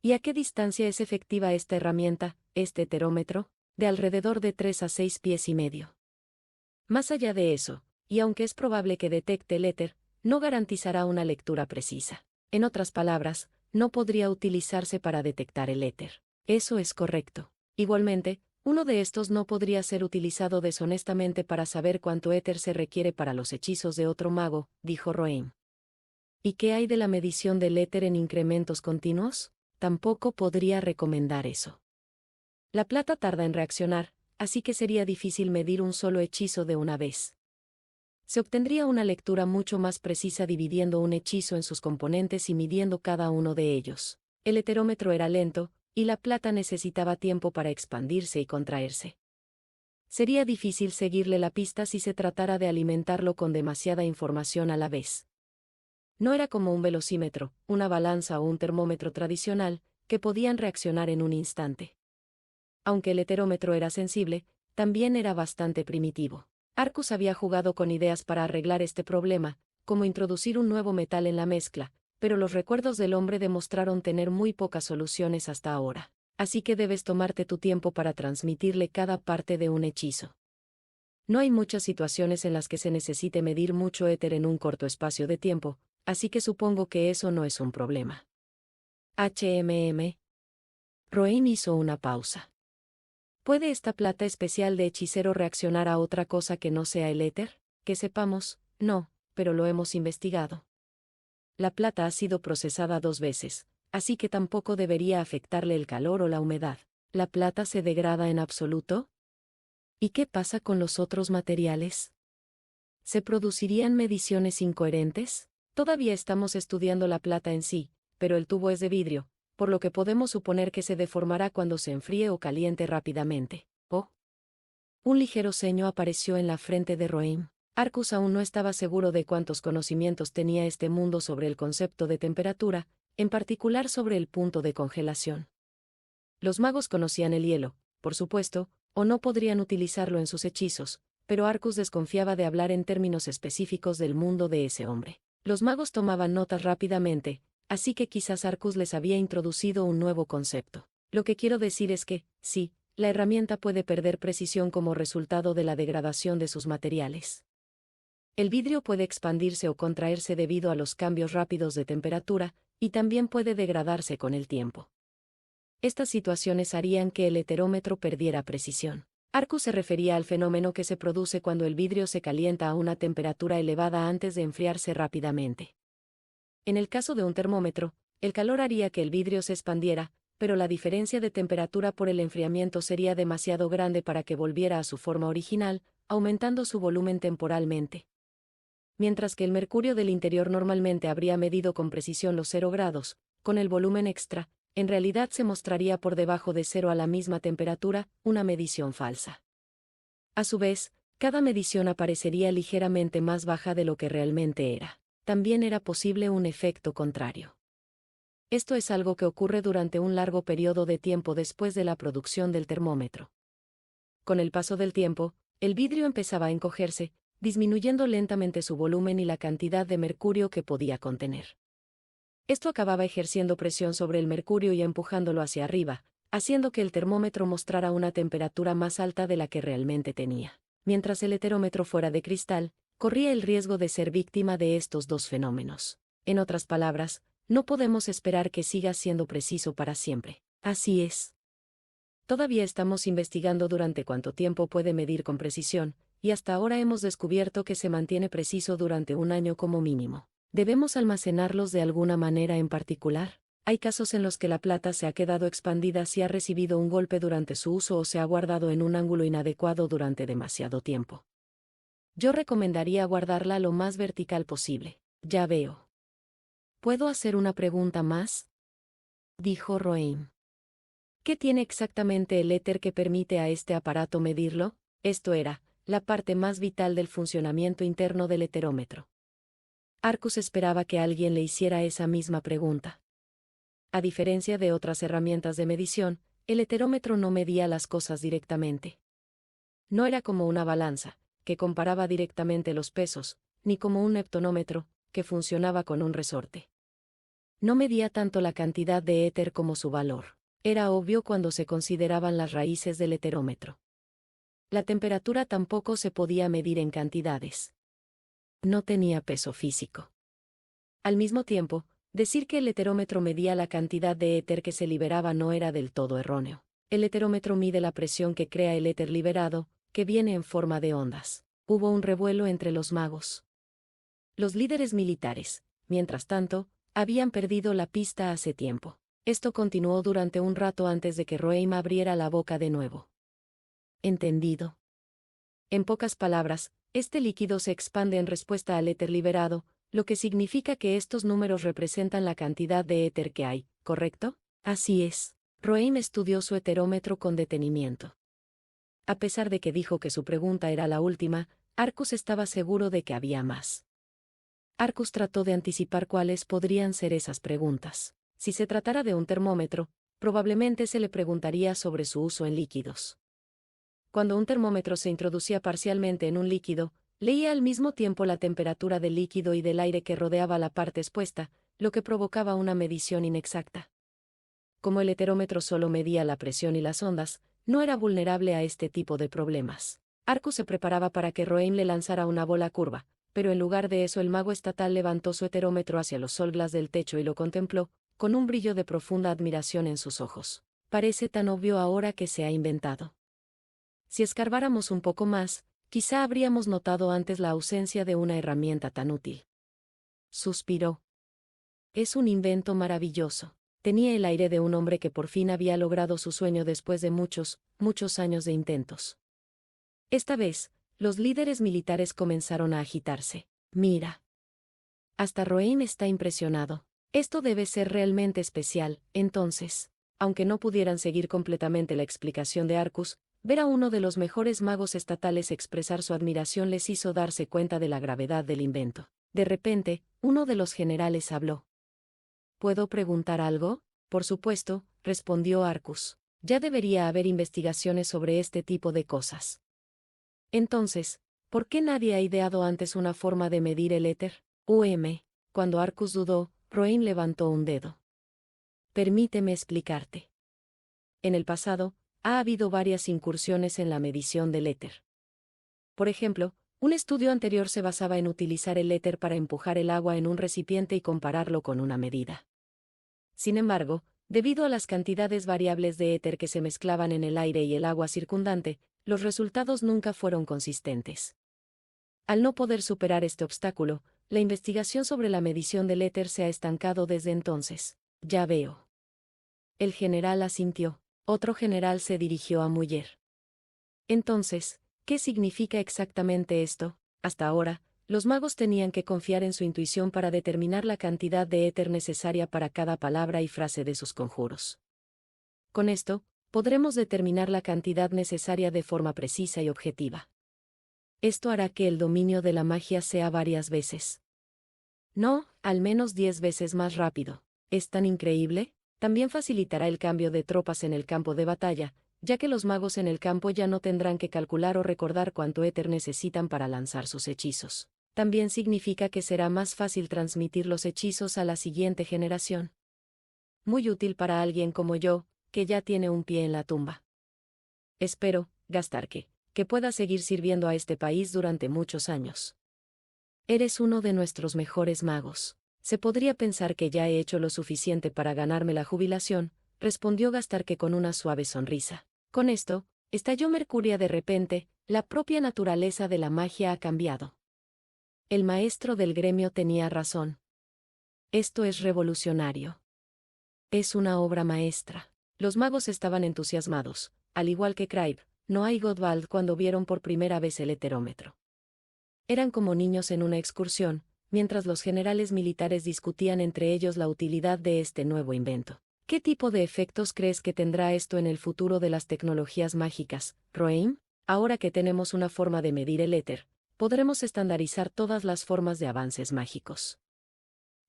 ¿Y a qué distancia es efectiva esta herramienta, este heterómetro? De alrededor de 3 a 6 pies y medio. Más allá de eso, y aunque es probable que detecte el éter, no garantizará una lectura precisa. En otras palabras, no podría utilizarse para detectar el éter. Eso es correcto. Igualmente, uno de estos no podría ser utilizado deshonestamente para saber cuánto éter se requiere para los hechizos de otro mago, dijo Roain. ¿Y qué hay de la medición del éter en incrementos continuos? Tampoco podría recomendar eso. La plata tarda en reaccionar, así que sería difícil medir un solo hechizo de una vez. Se obtendría una lectura mucho más precisa dividiendo un hechizo en sus componentes y midiendo cada uno de ellos. El heterómetro era lento, y la plata necesitaba tiempo para expandirse y contraerse. Sería difícil seguirle la pista si se tratara de alimentarlo con demasiada información a la vez. No era como un velocímetro, una balanza o un termómetro tradicional, que podían reaccionar en un instante. Aunque el heterómetro era sensible, también era bastante primitivo. Arcus había jugado con ideas para arreglar este problema, como introducir un nuevo metal en la mezcla, pero los recuerdos del hombre demostraron tener muy pocas soluciones hasta ahora. Así que debes tomarte tu tiempo para transmitirle cada parte de un hechizo. No hay muchas situaciones en las que se necesite medir mucho éter en un corto espacio de tiempo, así que supongo que eso no es un problema. Roain hizo una pausa. ¿Puede esta plata especial de hechicero reaccionar a otra cosa que no sea el éter? Que sepamos, no, pero lo hemos investigado. La plata ha sido procesada 2 veces, así que tampoco debería afectarle el calor o la humedad. ¿La plata se degrada en absoluto? ¿Y qué pasa con los otros materiales? ¿Se producirían mediciones incoherentes? Todavía estamos estudiando la plata en sí, pero el tubo es de vidrio, por lo que podemos suponer que se deformará cuando se enfríe o caliente rápidamente. Oh. Un ligero ceño apareció en la frente de Roehm. Arcus aún no estaba seguro de cuántos conocimientos tenía este mundo sobre el concepto de temperatura, en particular sobre el punto de congelación. Los magos conocían el hielo, por supuesto, o no podrían utilizarlo en sus hechizos, pero Arcus desconfiaba de hablar en términos específicos del mundo de ese hombre. Los magos tomaban notas rápidamente, así que quizás Arcus les había introducido un nuevo concepto. Lo que quiero decir es que, sí, la herramienta puede perder precisión como resultado de la degradación de sus materiales. El vidrio puede expandirse o contraerse debido a los cambios rápidos de temperatura, y también puede degradarse con el tiempo. Estas situaciones harían que el heterómetro perdiera precisión. Arcus se refería al fenómeno que se produce cuando el vidrio se calienta a una temperatura elevada antes de enfriarse rápidamente. En el caso de un termómetro, el calor haría que el vidrio se expandiera, pero la diferencia de temperatura por el enfriamiento sería demasiado grande para que volviera a su forma original, aumentando su volumen temporalmente. Mientras que el mercurio del interior normalmente habría medido con precisión los 0 grados, con el volumen extra, en realidad se mostraría por debajo de 0 a la misma temperatura, una medición falsa. A su vez, cada medición aparecería ligeramente más baja de lo que realmente era. También era posible un efecto contrario. Esto es algo que ocurre durante un largo periodo de tiempo después de la producción del termómetro. Con el paso del tiempo, el vidrio empezaba a encogerse, disminuyendo lentamente su volumen y la cantidad de mercurio que podía contener. Esto acababa ejerciendo presión sobre el mercurio y empujándolo hacia arriba, haciendo que el termómetro mostrara una temperatura más alta de la que realmente tenía. Mientras el heterómetro fuera de cristal, corría el riesgo de ser víctima de estos dos fenómenos. En otras palabras, no podemos esperar que siga siendo preciso para siempre. Así es. Todavía estamos investigando durante cuánto tiempo puede medir con precisión, y hasta ahora hemos descubierto que se mantiene preciso durante un año como mínimo. ¿Debemos almacenarlos de alguna manera en particular? Hay casos en los que la plata se ha quedado expandida si ha recibido un golpe durante su uso o se ha guardado en un ángulo inadecuado durante demasiado tiempo. Yo recomendaría guardarla lo más vertical posible. Ya veo. ¿Puedo hacer una pregunta más?, dijo Roehm. ¿Qué tiene exactamente el éter que permite a este aparato medirlo? Esto era la parte más vital del funcionamiento interno del heterómetro. Arcus esperaba que alguien le hiciera esa misma pregunta. A diferencia de otras herramientas de medición, el heterómetro no medía las cosas directamente. No era como una balanza, que comparaba directamente los pesos, ni como un heptonómetro, que funcionaba con un resorte. No medía tanto la cantidad de éter como su valor. Era obvio cuando se consideraban las raíces del heterómetro. La temperatura tampoco se podía medir en cantidades. No tenía peso físico. Al mismo tiempo, decir que el heterómetro medía la cantidad de éter que se liberaba no era del todo erróneo. El heterómetro mide la presión que crea el éter liberado, que viene en forma de ondas. Hubo un revuelo entre los magos. Los líderes militares, mientras tanto, habían perdido la pista hace tiempo. Esto continuó durante un rato antes de que Roehm abriera la boca de nuevo. ¿Entendido? En pocas palabras, este líquido se expande en respuesta al éter liberado, lo que significa que estos números representan la cantidad de éter que hay, ¿correcto? Así es. Roehm estudió su heterómetro con detenimiento. A pesar de que dijo que su pregunta era la última, Arcus estaba seguro de que había más. Arcus trató de anticipar cuáles podrían ser esas preguntas. Si se tratara de un termómetro, probablemente se le preguntaría sobre su uso en líquidos. Cuando un termómetro se introducía parcialmente en un líquido, leía al mismo tiempo la temperatura del líquido y del aire que rodeaba la parte expuesta, lo que provocaba una medición inexacta. Como el heterómetro solo medía la presión y las ondas, no era vulnerable a este tipo de problemas. Arcus se preparaba para que Roehm le lanzara una bola curva, pero en lugar de eso el mago estatal levantó su heterómetro hacia los solglas del techo y lo contempló, con un brillo de profunda admiración en sus ojos. Parece tan obvio ahora que se ha inventado. Si escarbáramos un poco más, quizá habríamos notado antes la ausencia de una herramienta tan útil. Suspiró. Es un invento maravilloso. Tenía el aire de un hombre que por fin había logrado su sueño después de muchos, muchos años de intentos. Esta vez, los líderes militares comenzaron a agitarse. Mira. Hasta Roehm está impresionado. Esto debe ser realmente especial, entonces. Aunque no pudieran seguir completamente la explicación de Arcus, ver a uno de los mejores magos estatales expresar su admiración les hizo darse cuenta de la gravedad del invento. De repente, uno de los generales habló. ¿Puedo preguntar algo? Por supuesto, respondió Arcus. Ya debería haber investigaciones sobre este tipo de cosas. Entonces, ¿por qué nadie ha ideado antes una forma de medir el éter? Cuando Arcus dudó, Rowan levantó un dedo. Permíteme explicarte. En el pasado, ha habido varias incursiones en la medición del éter. Por ejemplo, un estudio anterior se basaba en utilizar el éter para empujar el agua en un recipiente y compararlo con una medida. Sin embargo, debido a las cantidades variables de éter que se mezclaban en el aire y el agua circundante, los resultados nunca fueron consistentes. Al no poder superar este obstáculo, la investigación sobre la medición del éter se ha estancado desde entonces. Ya veo. El general asintió. Otro general se dirigió a Muller. Entonces, ¿qué significa exactamente esto? Hasta ahora, los magos tenían que confiar en su intuición para determinar la cantidad de éter necesaria para cada palabra y frase de sus conjuros. Con esto, podremos determinar la cantidad necesaria de forma precisa y objetiva. Esto hará que el dominio de la magia sea varias veces. No, al menos 10 veces más rápido. ¿Es tan increíble? También facilitará el cambio de tropas en el campo de batalla, ya que los magos en el campo ya no tendrán que calcular o recordar cuánto éter necesitan para lanzar sus hechizos. También significa que será más fácil transmitir los hechizos a la siguiente generación. Muy útil para alguien como yo, que ya tiene un pie en la tumba. Espero, Gastarque, que pueda seguir sirviendo a este país durante muchos años. Eres uno de nuestros mejores magos. Se podría pensar que ya he hecho lo suficiente para ganarme la jubilación, respondió Gastarque con una suave sonrisa. Con esto, estalló Mercuria de repente, la propia naturaleza de la magia ha cambiado. El maestro del gremio tenía razón. Esto es revolucionario. Es una obra maestra. Los magos estaban entusiasmados, al igual que Crabbe, Noah y Godvald cuando vieron por primera vez el heterómetro. Eran como niños en una excursión, mientras los generales militares discutían entre ellos la utilidad de este nuevo invento. ¿Qué tipo de efectos crees que tendrá esto en el futuro de las tecnologías mágicas, Rowan? Ahora que tenemos una forma de medir el éter, podremos estandarizar todas las formas de avances mágicos.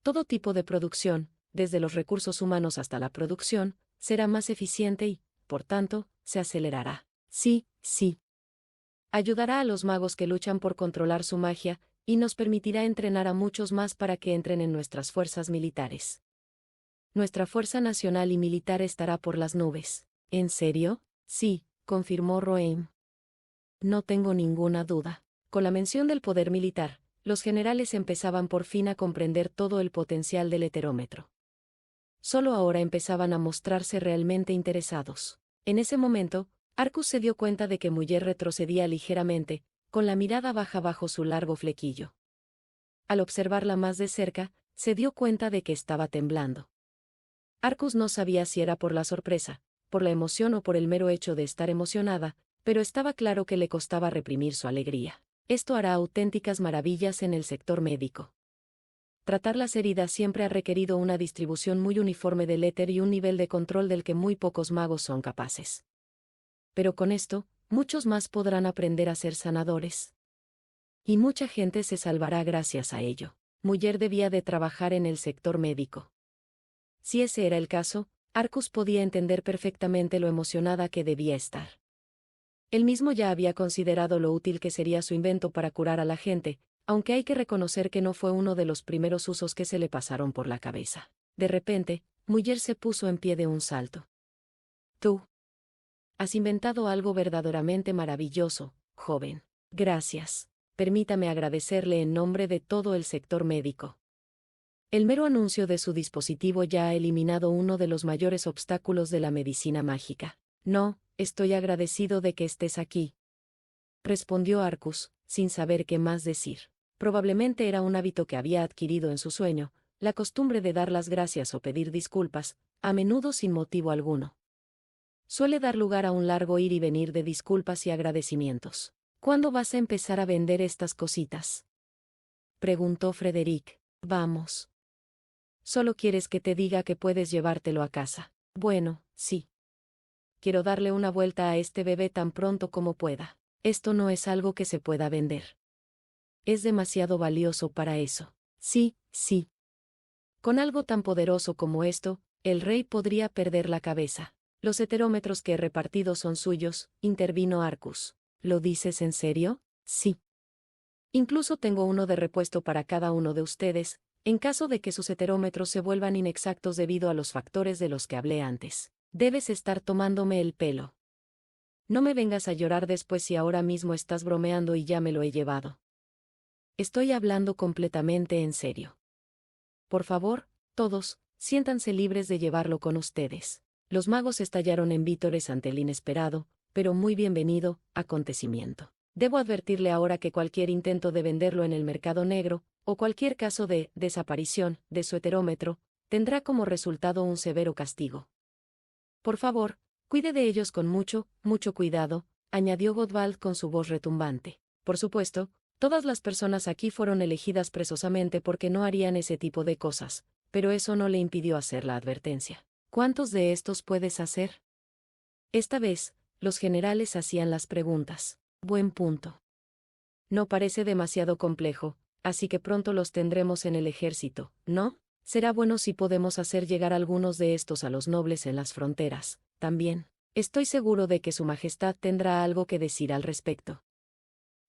Todo tipo de producción, desde los recursos humanos hasta la producción, será más eficiente y, por tanto, se acelerará. Sí. Ayudará a los magos que luchan por controlar su magia, y nos permitirá entrenar a muchos más para que entren en nuestras fuerzas militares. Nuestra fuerza nacional y militar estará por las nubes. ¿En serio? Sí, confirmó Rowan. No tengo ninguna duda. Con la mención del poder militar, los generales empezaban por fin a comprender todo el potencial del heterómetro. Solo ahora empezaban a mostrarse realmente interesados. En ese momento, Arcus se dio cuenta de que Muller retrocedía ligeramente, con la mirada baja bajo su largo flequillo. Al observarla más de cerca, se dio cuenta de que estaba temblando. Arcus no sabía si era por la sorpresa, por la emoción o por el mero hecho de estar emocionada, pero estaba claro que le costaba reprimir su alegría. Esto hará auténticas maravillas en el sector médico. Tratar las heridas siempre ha requerido una distribución muy uniforme del éter y un nivel de control del que muy pocos magos son capaces. Pero con esto, muchos más podrán aprender a ser sanadores. Y mucha gente se salvará gracias a ello. Muller debía de trabajar en el sector médico. Si ese era el caso, Arcus podía entender perfectamente lo emocionada que debía estar. Él mismo ya había considerado lo útil que sería su invento para curar a la gente, aunque hay que reconocer que no fue uno de los primeros usos que se le pasaron por la cabeza. De repente, Muller se puso en pie de un salto. Tú has inventado algo verdaderamente maravilloso, joven. Gracias. Permítame agradecerle en nombre de todo el sector médico. El mero anuncio de su dispositivo ya ha eliminado uno de los mayores obstáculos de la medicina mágica. No, estoy agradecido de que estés aquí, respondió Arcus, sin saber qué más decir. Probablemente era un hábito que había adquirido en su sueño, la costumbre de dar las gracias o pedir disculpas, a menudo sin motivo alguno. Suele dar lugar a un largo ir y venir de disculpas y agradecimientos. ¿Cuándo vas a empezar a vender estas cositas?, preguntó Frederick. Vamos. solo quieres que te diga que puedes llevártelo a casa. Bueno, sí. Quiero darle una vuelta a este bebé tan pronto como pueda. Esto no es algo que se pueda vender. Es demasiado valioso para eso. Sí, sí. Con algo tan poderoso como esto, el rey podría perder la cabeza. Los heterómetros que he repartido son suyos, intervino Arcus. ¿Lo dices en serio? Sí. Incluso tengo uno de repuesto para cada uno de ustedes, en caso de que sus heterómetros se vuelvan inexactos debido a los factores de los que hablé antes. Debes estar tomándome el pelo. No me vengas a llorar después si ahora mismo estás bromeando y ya me lo he llevado. Estoy hablando completamente en serio. Por favor, todos, siéntanse libres de llevarlo con ustedes. Los magos estallaron en vítores ante el inesperado, pero muy bienvenido, acontecimiento. Debo advertirle ahora que cualquier intento de venderlo en el mercado negro, o cualquier caso de desaparición de su heterómetro, tendrá como resultado un severo castigo. Por favor, cuide de ellos con mucho, mucho cuidado, añadió Godvald con su voz retumbante. Por supuesto, todas las personas aquí fueron elegidas precisamente porque no harían ese tipo de cosas, pero eso no le impidió hacer la advertencia. ¿Cuántos de estos puedes hacer? Esta vez, los generales hacían las preguntas. Buen punto. No parece demasiado complejo, así que pronto los tendremos en el ejército, ¿no? Será bueno si podemos hacer llegar algunos de estos a los nobles en las fronteras, también. Estoy seguro de que Su Majestad tendrá algo que decir al respecto.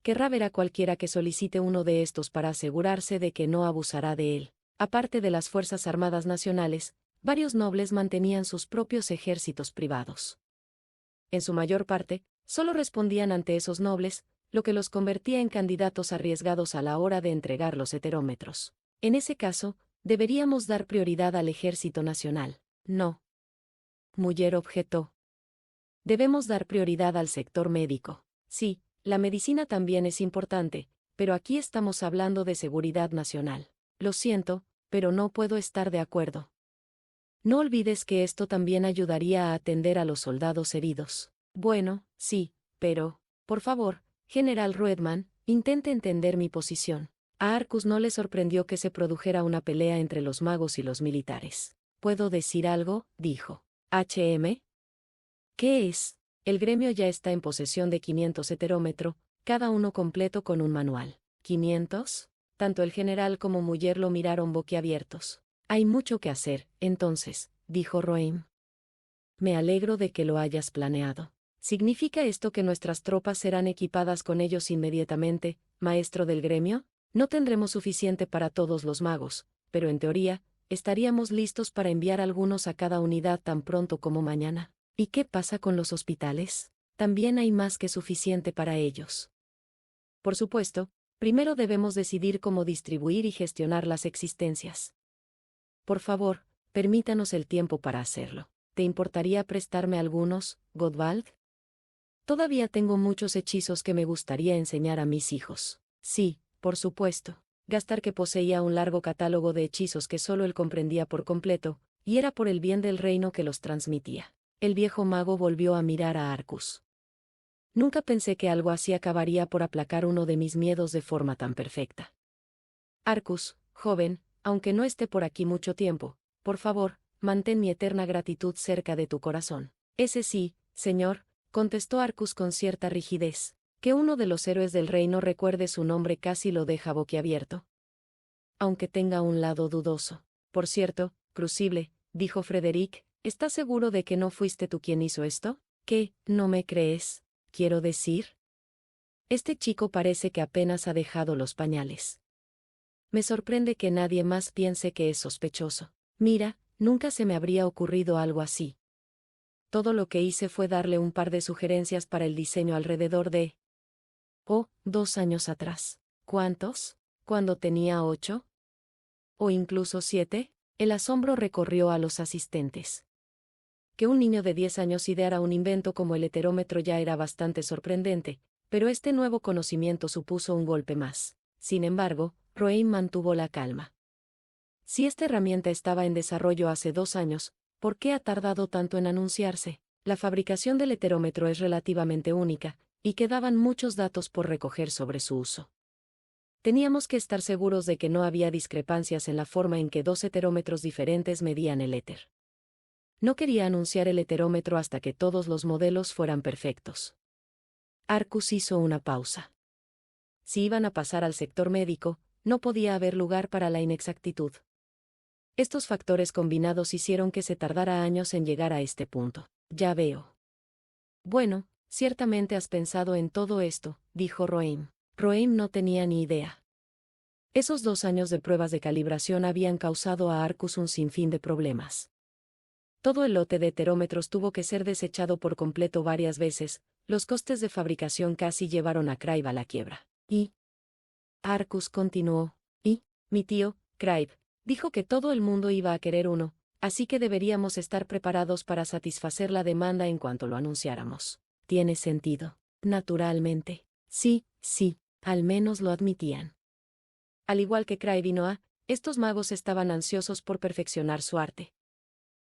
Querrá ver a cualquiera que solicite uno de estos para asegurarse de que no abusará de él. Aparte de las Fuerzas Armadas Nacionales, varios nobles mantenían sus propios ejércitos privados. En su mayor parte, solo respondían ante esos nobles, lo que los convertía en candidatos arriesgados a la hora de entregar los heterómetros. En ese caso, deberíamos dar prioridad al ejército nacional. No. Muller objetó. Debemos dar prioridad al sector médico. Sí, la medicina también es importante, pero aquí estamos hablando de seguridad nacional. Lo siento, pero no puedo estar de acuerdo. No olvides que esto también ayudaría a atender a los soldados heridos. Bueno, sí, pero, por favor, General Ruedman, intente entender mi posición. A Arcus no le sorprendió que se produjera una pelea entre los magos y los militares. ¿Puedo decir algo?, dijo. ¿HM? ¿Qué es? El gremio ya está en posesión de 500 heterómetro, cada uno completo con un manual. ¿500? Tanto el general como Muller lo miraron boquiabiertos. Hay mucho que hacer, entonces, dijo Roehm. Me alegro de que lo hayas planeado. ¿Significa esto que nuestras tropas serán equipadas con ellos inmediatamente, maestro del gremio? No tendremos suficiente para todos los magos, pero en teoría, estaríamos listos para enviar algunos a cada unidad tan pronto como mañana. ¿Y qué pasa con los hospitales? También hay más que suficiente para ellos. Por supuesto, primero debemos decidir cómo distribuir y gestionar las existencias. Por favor, permítanos el tiempo para hacerlo. ¿Te importaría prestarme algunos, Godvald? Todavía tengo muchos hechizos que me gustaría enseñar a mis hijos. Sí, por supuesto. Gastar que poseía un largo catálogo de hechizos que solo él comprendía por completo, y era por el bien del reino que los transmitía. El viejo mago volvió a mirar a Arcus. Nunca pensé que algo así acabaría por aplacar uno de mis miedos de forma tan perfecta. Arcus, joven, aunque no esté por aquí mucho tiempo, por favor, mantén mi eterna gratitud cerca de tu corazón. Ese sí, señor, contestó Arcus con cierta rigidez. Que uno de los héroes del reino recuerde su nombre casi lo deja boquiabierto. Aunque tenga un lado dudoso. Por cierto, Crucible, dijo Frederick, ¿estás seguro de que no fuiste tú quien hizo esto? ¿Qué, no me crees? Quiero decir. Este chico parece que apenas ha dejado los pañales. Me sorprende que nadie más piense que es sospechoso. Mira, nunca se me habría ocurrido algo así. Todo lo que hice fue darle un par de sugerencias para el diseño alrededor de... 2 años atrás. ¿Cuántos? ¿Cuando tenía 8? ¿O incluso 7? El asombro recorrió a los asistentes. Que un niño de 10 años ideara un invento como el heterómetro ya era bastante sorprendente, pero este nuevo conocimiento supuso un golpe más. Sin embargo, Roehm mantuvo la calma. Si esta herramienta estaba en desarrollo hace 2 años, ¿por qué ha tardado tanto en anunciarse? La fabricación del heterómetro es relativamente única, y quedaban muchos datos por recoger sobre su uso. Teníamos que estar seguros de que no había discrepancias en la forma en que dos heterómetros diferentes medían el éter. No quería anunciar el heterómetro hasta que todos los modelos fueran perfectos. Arcus hizo una pausa. Si iban a pasar al sector médico, no podía haber lugar para la inexactitud. Estos factores combinados hicieron que se tardara años en llegar a este punto. Ya veo. Bueno, ciertamente has pensado en todo esto, dijo Roehm. Roehm no tenía ni idea. Esos 2 años de pruebas de calibración habían causado a Arcus un sinfín de problemas. Todo el lote de heterómetros tuvo que ser desechado por completo varias veces, los costes de fabricación casi llevaron a Crive a la quiebra. Y Arcus continuó, mi tío, Crive, dijo que todo el mundo iba a querer uno, así que deberíamos estar preparados para satisfacer la demanda en cuanto lo anunciáramos. ¿Tiene sentido? Naturalmente. Sí, al menos lo admitían. Al igual que Crive y Noah, estos magos estaban ansiosos por perfeccionar su arte.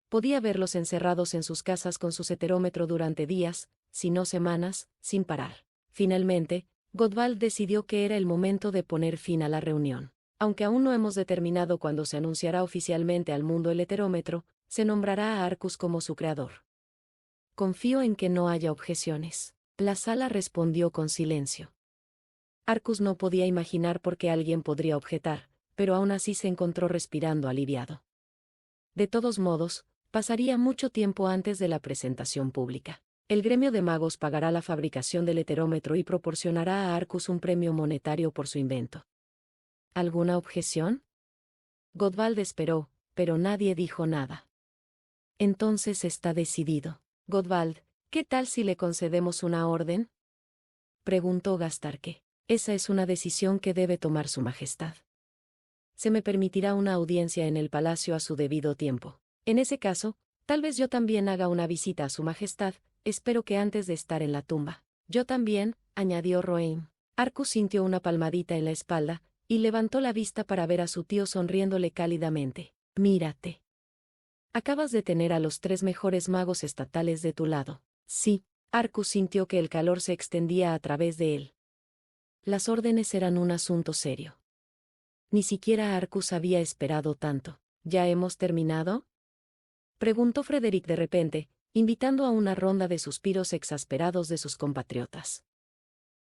Podía verlos encerrados en sus casas con su heterómetro durante días, si no semanas, sin parar. Finalmente, Gottwald decidió que era el momento de poner fin a la reunión. Aunque aún no hemos determinado cuándo se anunciará oficialmente al mundo el heterómetro, se nombrará a Arcus como su creador. Confío en que no haya objeciones. La sala respondió con silencio. Arcus no podía imaginar por qué alguien podría objetar, pero aún así se encontró respirando aliviado. De todos modos, pasaría mucho tiempo antes de la presentación pública. El gremio de magos pagará la fabricación del heterómetro y proporcionará a Arcus un premio monetario por su invento. ¿Alguna objeción? Gottwald esperó, pero nadie dijo nada. Entonces está decidido. Gottwald, ¿qué tal si le concedemos una orden? Preguntó Gastarque. Esa es una decisión que debe tomar su majestad. Se me permitirá una audiencia en el palacio a su debido tiempo. En ese caso, tal vez yo también haga una visita a su majestad, espero que antes de estar en la tumba. Yo también, añadió Roehm. Arcus sintió una palmadita en la espalda, y levantó la vista para ver a su tío sonriéndole cálidamente. Mírate. Acabas de tener a los 3 mejores magos estatales de tu lado. Sí, Arcus sintió que el calor se extendía a través de él. Las órdenes eran un asunto serio. Ni siquiera Arcus había esperado tanto. ¿Ya hemos terminado? Preguntó Frederick de repente, invitando a una ronda de suspiros exasperados de sus compatriotas.